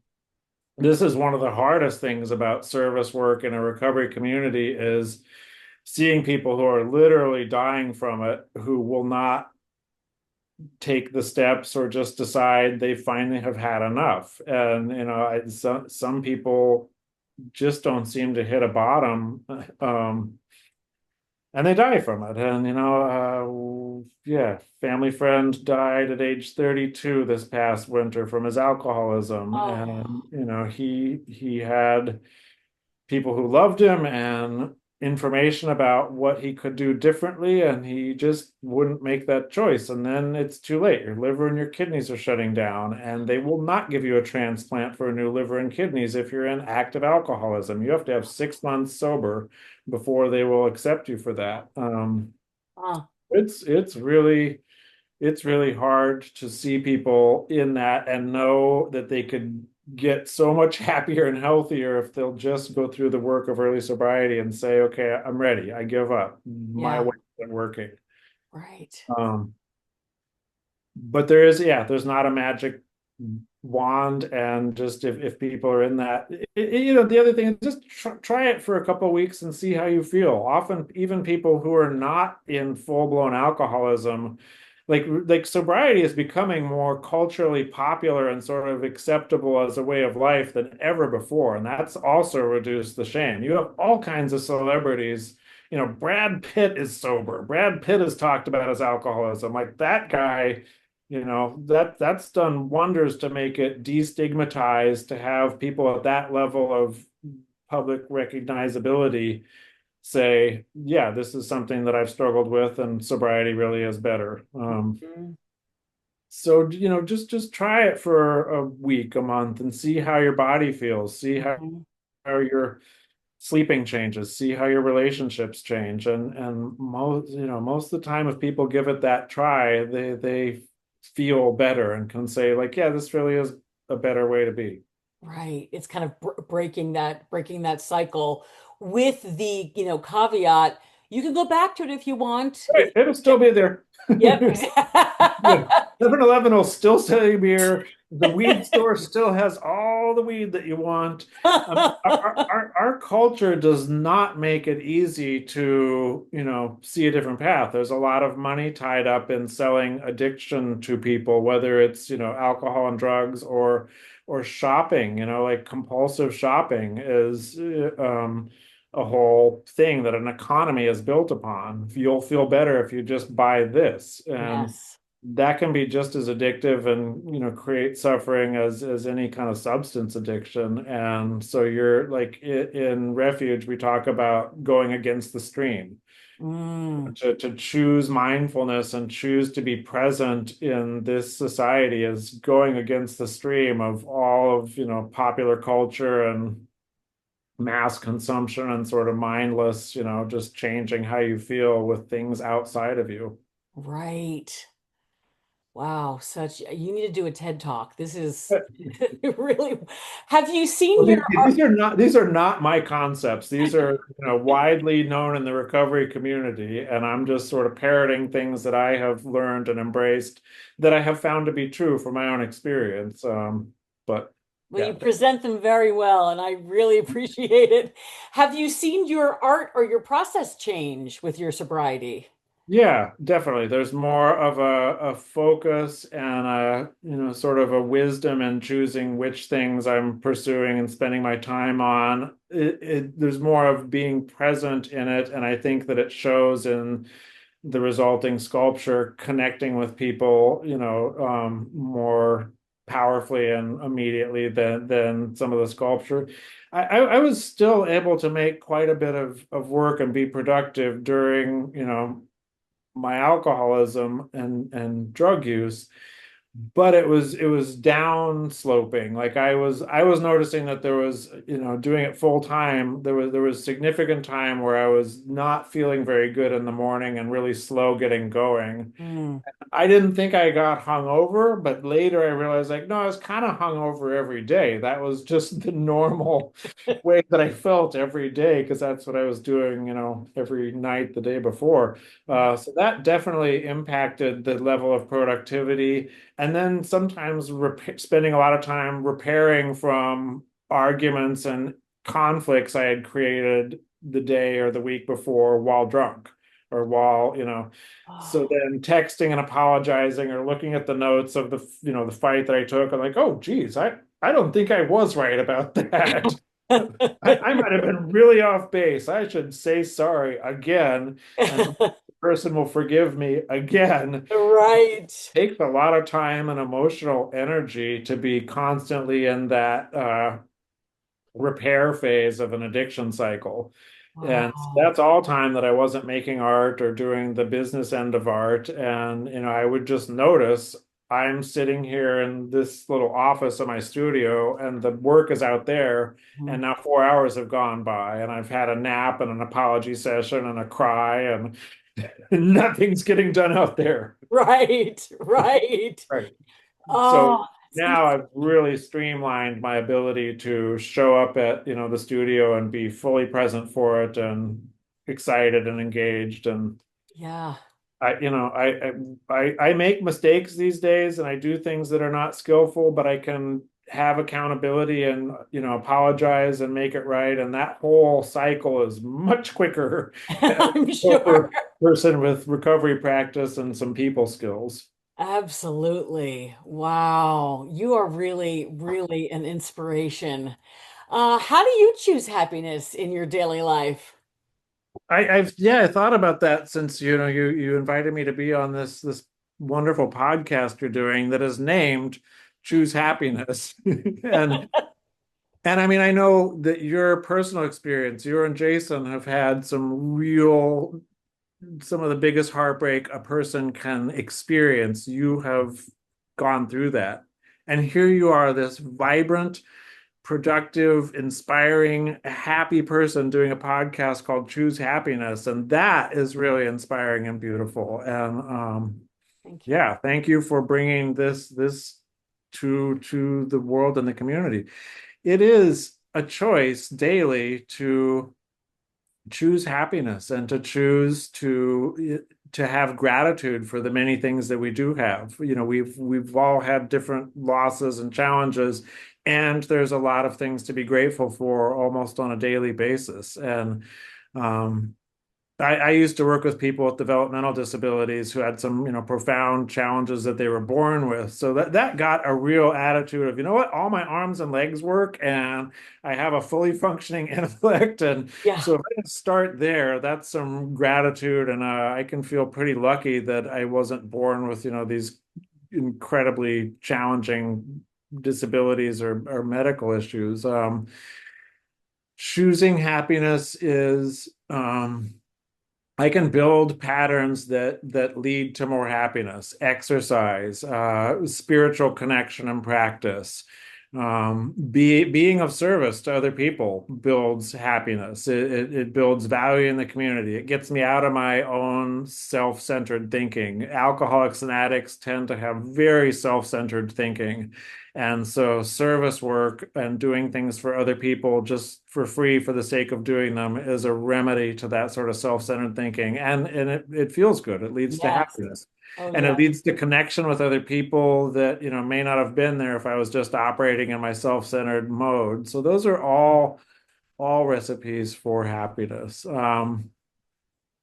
this is one of the hardest things about service work in a recovery community is seeing people who are literally dying from it, who will not take the steps or just decide they finally have had enough. And some people just don't seem to hit a bottom, and they die from it. And yeah, family friend died at age 32 this past winter from his alcoholism, oh, and he had people who loved him and information about what he could do differently, and he just wouldn't make that choice. And then it's too late. Your liver and your kidneys are shutting down, and they will not give you a transplant for a new liver and kidneys if you're in active alcoholism. You have to have 6 months sober before they will accept you for that. oh, It's really hard to see people in that and know that they could get so much happier and healthier if they'll just go through the work of early sobriety and say, okay, I'm ready. I give up. My yeah, way isn't working. right. Um, but yeah, there's not a magic wand. And just if people are in that, the other thing is just try it for a couple of weeks and see how you feel. Often, even people who are not in full-blown alcoholism, like sobriety is becoming more culturally popular and sort of acceptable as a way of life than ever before. And that's also reduced the shame. You have all kinds of celebrities. Brad Pitt is sober. Brad Pitt is talked about as alcoholism. Like that guy, that's done wonders to make it destigmatized, to have people at that level of public recognizability say, yeah, this is something that I've struggled with, and sobriety really is better. Mm, So, just try it for a week, a month, and see how your body feels, see mhm. how your sleeping changes, see how your relationships change. And most of the time, if people give it that try, they feel better and can say, like, yeah, this really is a better way to be. Right. It's kind of breaking that cycle with the, caveat. You can go back to it if you want. Right, it'll still be there. Yep. Yeah. 7-Eleven will still sell you beer. The weed store still has all the weed that you want. Our culture does not make it easy to, see a different path. There's a lot of money tied up in selling addiction to people, whether it's, alcohol and drugs or shopping, like compulsive shopping is a whole thing that an economy is built upon. You'll feel better if you just buy this. And Yes. that can be just as addictive and create suffering as any kind of substance addiction. And so you're like in Refuge, we talk about going against the stream, Mm, to choose mindfulness and choose to be present in this society is going against the stream of all of popular culture and mass consumption and sort of mindless, just changing how you feel with things outside of you. right. Wow, you need to do a TED Talk. This is really, have you seen Well, your these are not my concepts. These are, widely known in the recovery community, and I'm just sort of parroting things that I have learned and embraced that I have found to be true from my own experience. But well, you yeah, present them very well, and I really appreciate it. Have you seen your art or your process change with your sobriety? yeah, definitely. There's more of a focus and a, sort of a wisdom in choosing which things I'm pursuing and spending my time on. There's more of being present in it, and I think that it shows in the resulting sculpture, connecting with people, more powerfully and immediately than some of the sculpture. I was still able to make quite a bit of work and be productive during, my alcoholism and drug use, but it was down sloping. Like I was noticing that there was, doing it full time, there was significant time where I was not feeling very good in the morning and really slow getting going. Mm. I didn't think I got hungover, but later I realized, like, no, I was kind of hungover every day. That was just the normal way that I felt every day because that's what I was doing, every night the day before. So that definitely impacted the level of productivity. And then sometimes spending a lot of time repairing from arguments and conflicts I had created the day or the week before while drunk or while, so Oh. then texting and apologizing or looking at the notes of the fight that I took, I'm like, oh, geez, I don't think I was right about that. I might have been really off base. I should say sorry again, and the person will forgive me again. Right. Takes a lot of time and emotional energy to be constantly in that repair phase of an addiction cycle. And Wow. that's all time that I wasn't making art or doing the business end of art. And, I would just notice I'm sitting here in this little office in my studio and the work is out there. And Mm. now 4 hours have gone by and I've had a nap and an apology session and a cry and nothing's getting done out there. Right. Right. Right. Oh, So now I've really streamlined my ability to show up at, the studio and be fully present for it and excited and engaged. And yeah. I make mistakes these days and I do things that are not skillful, but I can have accountability and, apologize and make it right. And that whole cycle is much quicker I'm sure. for a person with recovery practice and some people skills. Absolutely. Wow. You are really, really an inspiration. How do you choose happiness in your daily life? I thought about that since you invited me to be on this wonderful podcast you're doing that is named Choose Happiness. And I mean I know that your personal experience, you and Jason have had some of the biggest heartbreak a person can experience. You have gone through that. And here you are, this vibrant, productive, inspiring, happy person doing a podcast called Choose Happiness. And that is really inspiring and beautiful. And Thank you. yeah, thank you for bringing this to the world and the community. It is a choice daily to choose happiness and to choose to have gratitude for the many things that we do have. You know, we've all had different losses and challenges, and there's a lot of things to be grateful for almost on a daily basis. And um, I used to work with people with developmental disabilities who had some, profound challenges that they were born with. So that got a real attitude of, you know what, all my arms and legs work and I have a fully functioning intellect. And Yeah. so if I can start there, that's some gratitude. And I can feel pretty lucky that I wasn't born with, these incredibly challenging disabilities or medical issues. Choosing happiness is I can build patterns that lead to more happiness, exercise, spiritual connection and practice. Being of service to other people builds happiness. It builds value in the community. It gets me out of my own self-centered thinking. Alcoholics and addicts tend to have very self-centered thinking. And so service work and doing things for other people just for free for the sake of doing them is a remedy to that sort of self-centered thinking. And it feels good. It leads to Yes. happiness. Oh, And it yeah. leads to connection with other people that, may not have been there if I was just operating in my self-centered mode. So those are all recipes for happiness.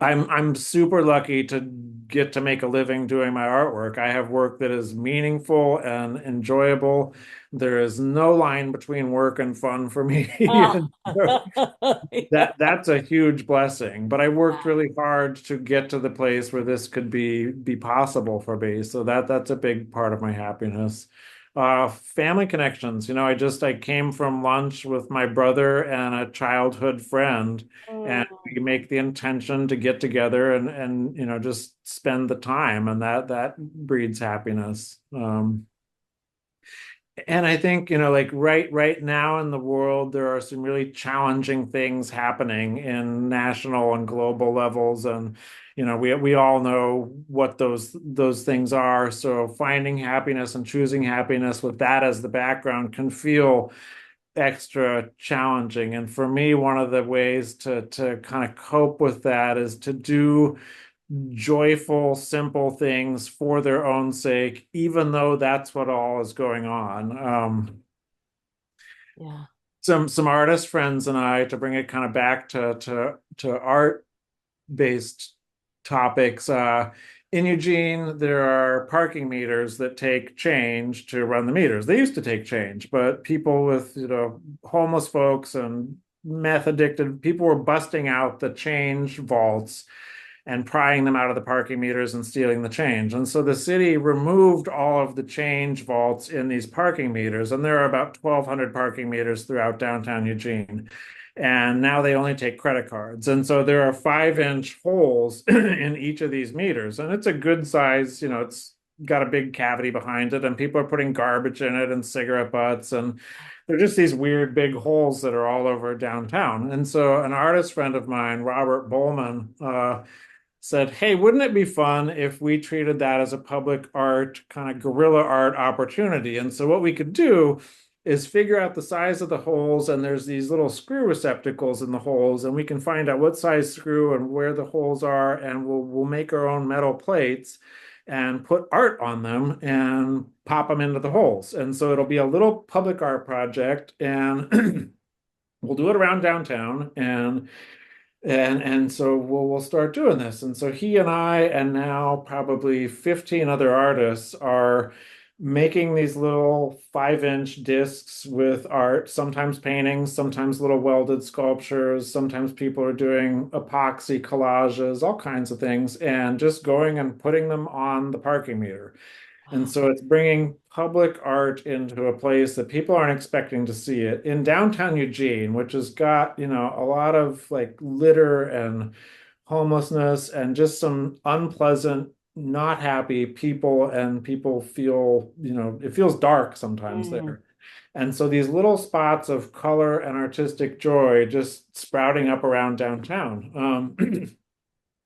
I'm super lucky to get to make a living doing my artwork. I have work that is meaningful and enjoyable. There is no line between work and fun for me. Ah. And so Yeah. that's a huge blessing. But I worked really hard to get to the place where this could be possible for me. So that's a big part of my happiness. Family connections. I came from lunch with my brother and a childhood friend, and Mm. we make the intention to get together and just spend the time, and that breeds happiness. And I think, like right now in the world, there are some really challenging things happening in national and global levels. And, we all know what those things are. So finding happiness and choosing happiness with that as the background can feel extra challenging. And for me, one of the ways to kind of cope with that is to do joyful, simple things for their own sake, even though that's what all is going on. Yeah. Some artist friends and I, to bring it kind of back to art-based topics. In Eugene, there are parking meters that take change to run the meters. They used to take change, but people with, homeless folks and meth addicted people were busting out the change vaults and prying them out of the parking meters and stealing the change. And so the city removed all of the change vaults in these parking meters, and there are about 1,200 parking meters throughout downtown Eugene. And now they only take credit cards. And so there are 5-inch holes in each of these meters. And it's a good size, it's got a big cavity behind it, and people are putting garbage in it and cigarette butts. And they're just these weird big holes that are all over downtown. And so an artist friend of mine, Robert Bowman, said, "Hey, wouldn't it be fun if we treated that as a public art, kind of guerrilla art opportunity?" And so what we could do is figure out the size of the holes, and there's these little screw receptacles in the holes, and we can find out what size screw and where the holes are, and we'll make our own metal plates and put art on them and pop them into the holes. And so it'll be a little public art project, and we'll do it around downtown, and so we'll start doing this. And so he and I, and now probably 15 other artists, are making these little 5-inch discs with art, sometimes paintings, sometimes little welded sculptures, sometimes people are doing epoxy collages, all kinds of things, and just going and putting them on the parking meter. And Wow. so it's bringing public art into a place that people aren't expecting to see it in downtown Eugene, which has got, a lot of like litter and homelessness and just some unpleasant, not happy people. And people feel, it feels dark sometimes Mm. there. And so these little spots of color and artistic joy just sprouting up around downtown.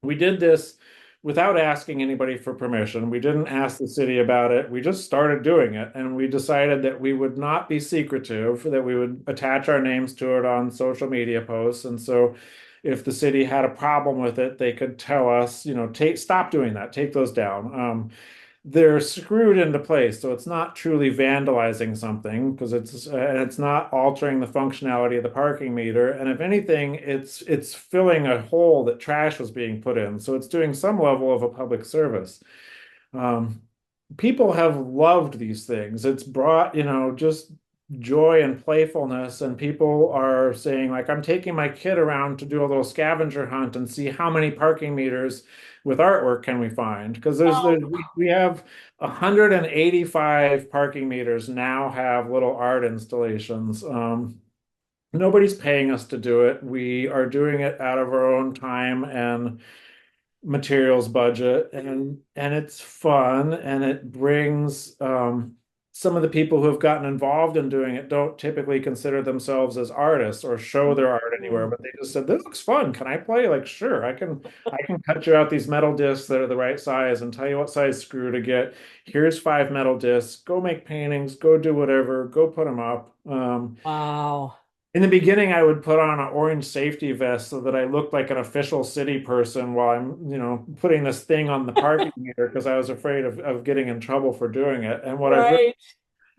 We did this without asking anybody for permission. We didn't ask the city about it. We just started doing it. And we decided that we would not be secretive, that we would attach our names to it on social media posts. And so if the city had a problem with it, they could tell us, stop doing that, take those down. They're screwed into place, so it's not truly vandalizing something because it's not altering the functionality of the parking meter. And if anything, it's filling a hole that trash was being put in. So it's doing some level of a public service. Um, People have loved these things. It's brought, just joy and playfulness, and people are saying, like, I'm taking my kid around to do a little scavenger hunt and see how many parking meters with artwork can we find. Because we have 185 parking meters now have little art installations. Nobody's paying us to do it. We are doing it out of our own time and materials budget, and it's fun, and it brings some of the people who have gotten involved in doing it don't typically consider themselves as artists or show their art anywhere, Mm. but they just said, this looks fun, can I play? Like, sure, I can cut you out these metal discs that are the right size and tell you what size screw to get. Here's 5 metal discs, go make paintings, go do whatever, go put them up. Wow. In the beginning, I would put on an orange safety vest so that I looked like an official city person while I'm, putting this thing on the parking meter because I was afraid of getting in trouble for doing it. And what I've Right.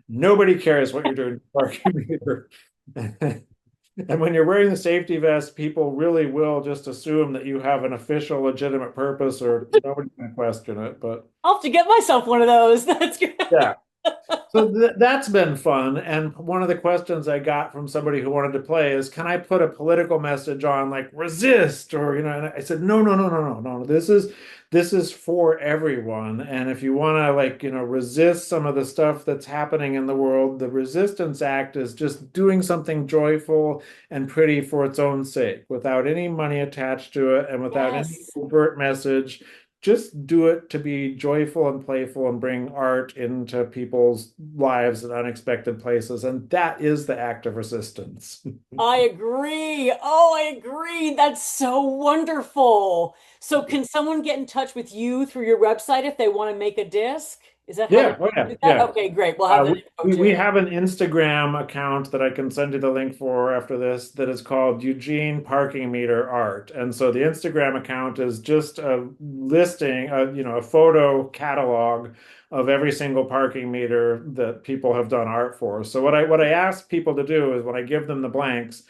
nobody cares what you're doing to the parking meter. And when you're wearing the safety vest, people really will just assume that you have an official, legitimate purpose, or nobody's going to question it. But I'll have to get myself one of those. That's good. yeah. So that's been fun. And one of the questions I got from somebody who wanted to play is, can I put a political message on, like, resist? Or, and I said, no, no, no, no, no, no. This is for everyone. And if you want to, like, resist some of the stuff that's happening in the world, the Resistance Act is just doing something joyful and pretty for its own sake, without any money attached to it and without any Yes. overt message. Just do it to be joyful and playful and bring art into people's lives in unexpected places. And that is the act of resistance. I agree. Oh, I agree. That's so wonderful. So can someone get in touch with you through your website if they want to make a disc? Is that how they Yeah, oh yeah, do that? yeah. Okay, great. We'll have that info We too. have an Instagram account that I can send you the link for after this that is called Eugene Parking Meter Art. And so the Instagram account is just a listing, a photo catalog of every single parking meter that people have done art for. So what I ask people to do is, when I give them the blanks,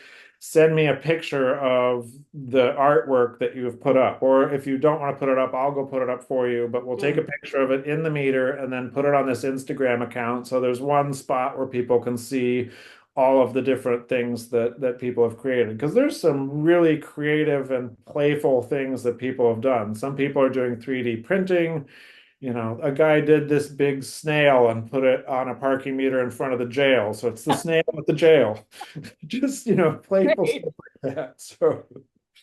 send me a picture of the artwork that you've put up. Or if you don't want to put it up, I'll go put it up for you. But we'll take a Mm. picture of it in the meter and then put it on this Instagram account. So there's one spot where people can see all of the different things that people have created. Because there's some really creative and playful things that people have done. Some people are doing 3D printing. A guy did this big snail and put it on a parking meter in front of the jail. So it's the snail at the jail. Just, playful Great. stuff like that. So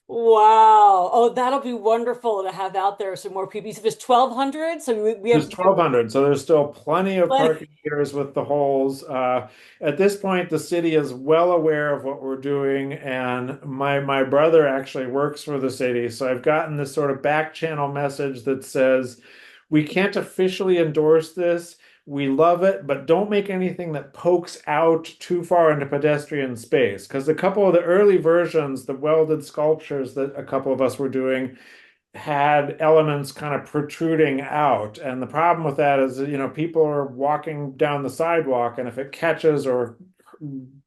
Wow. Oh, that'll be wonderful to have out there so more people. You said it's 1,200, so we there's have 1,200. So there's still plenty of plenty. parking meters with the holes. At this point, the city is well aware of what we're doing, and my brother actually works for the city. So I've gotten this sort of back channel message that says, we can't officially endorse this. We love it, but don't make anything that pokes out too far into pedestrian space. Because a couple of the early versions, the welded sculptures that a couple of us were doing, had elements kind of protruding out. And the problem with that is, people are walking down the sidewalk, and if it catches or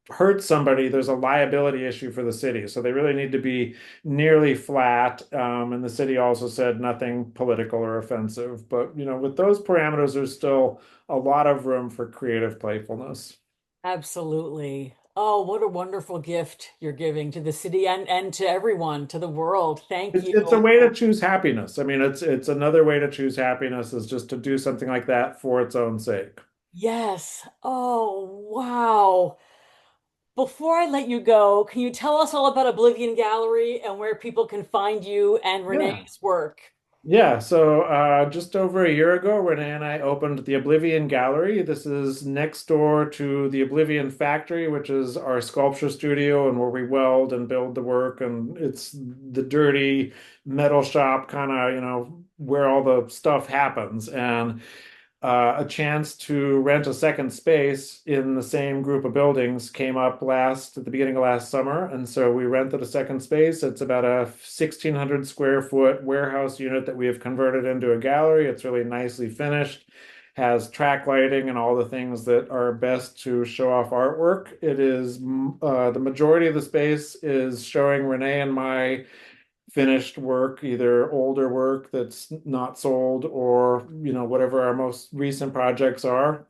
hurts somebody, there's a liability issue for the city. So they really need to be nearly flat. And the city also said nothing political or offensive. But, with those parameters, there's still a lot of room for creative playfulness. Absolutely. Oh, what a wonderful gift you're giving to the city and to everyone, to the world. Thank It's a you. way to choose happiness. I mean, it's another way to choose happiness, is just to do something like that for its own sake. Yes. Oh, wow. Before I let you go, can you tell us all about Oblivion Gallery and where people can find you and Yeah. Renee's work? Yeah, so just over a year ago, Renee and I opened the Oblivion Gallery. This is next door to the Oblivion Factory, which is our sculpture studio and where we weld and build the work. And it's the dirty metal shop, kind of, where all the stuff happens. And A chance to rent a second space in the same group of buildings came up at the beginning of last summer, and so we rented a second space. It's about a 1,600 square foot warehouse unit that we have converted into a gallery. It's really nicely finished, has track lighting and all the things that are best to show off artwork. The majority of the space is showing Renee and my finished work, either older work that's not sold or, whatever our most recent projects are.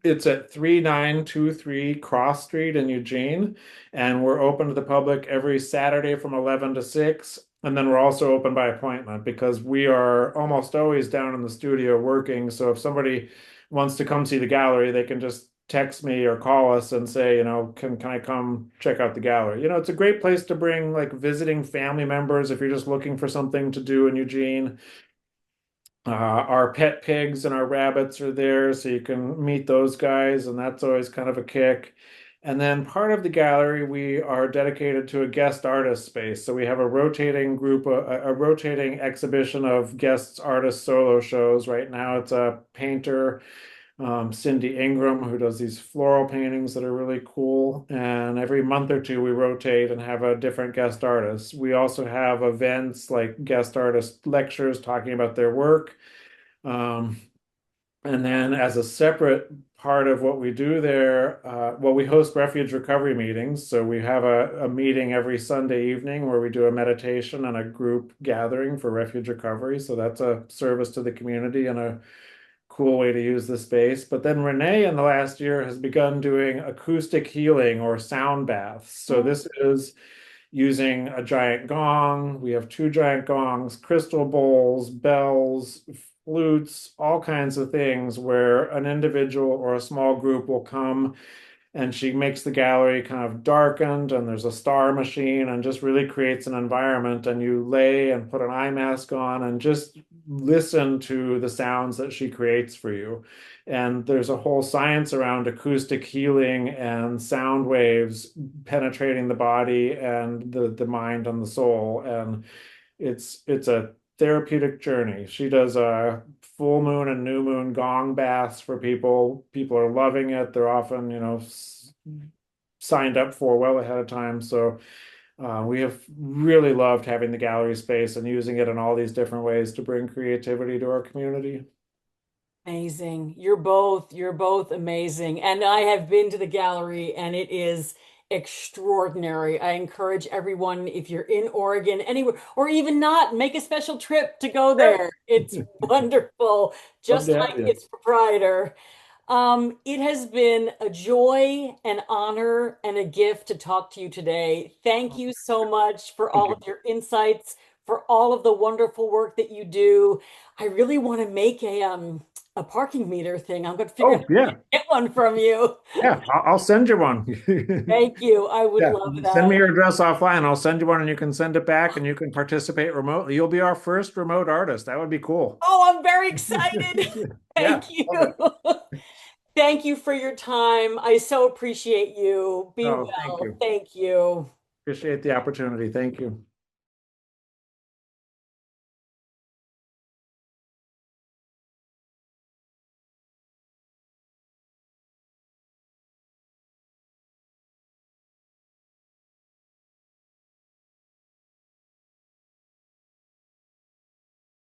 It's at 3923 Cross Street in Eugene, and we're open to the public every Saturday from 11 to 6. And then we're also open by appointment because we are almost always down in the studio working. So if somebody wants to come see the gallery, they can just text me or call us and say, can I come check out the gallery? It's a great place to bring like visiting family members if you're just looking for something to do in Eugene. Our pet pigs and our rabbits are there, so you can meet those guys, and that's always kind of a kick. And then part of the gallery, we are dedicated to a guest artist space. So we have a rotating exhibition of guest artist solo shows. Right now, it's a painter, Cindy Ingram, who does these floral paintings that are really cool. And every month or two, we rotate and have a different guest artist. We also have events like guest artist lectures talking about their work. Um, and then as a separate part of what we do there, well, we host refuge recovery meetings. So we have a meeting every Sunday evening where we do a meditation and a group gathering for refuge recovery. So that's a service to the community and a cool way to use the space. But then Renee in the last year has begun doing acoustic healing or sound baths. So this is using a giant gong. We have two giant gongs, crystal bowls, bells, flutes, all kinds of things where an individual or a small group will come and she makes the gallery kind of darkened and there's a star machine and just really creates an environment and you lay and put an eye mask on and just listen to the sounds that she creates for you. And there's a whole science around acoustic healing and sound waves penetrating the body and the mind and the soul, and it's a therapeutic journey. She does a full moon and new moon gong baths for people. People are loving it. They're often, signed up for well ahead of time. So we have really loved having the gallery space and using it in all these different ways to bring creativity to our community. Amazing. You're both amazing. And I have been to the gallery and it is extraordinary. I encourage everyone, if you're in Oregon, anywhere, or even not, make a special trip to go Yeah. there. It's wonderful, Love just to have like you. its proprietor. It has been a joy, an honor, and a gift to talk to you today. Thank you so much for Thank all of you. your insights, for all of the wonderful work that you do. I really want to make a parking meter thing. I'm going to figure out Oh, how to yeah. get one from you. Yeah, I'll send you one. Thank you. I would Yeah, love send me that. your address offline. I'll send you one and you can send it back and you can participate remotely. You'll be our first remote artist. That would be cool. Oh, I'm very excited. Yeah, Thank you. love it. Thank you for your time. I so appreciate you. Be Oh, thank well. you. Thank you. Appreciate the opportunity. Thank you.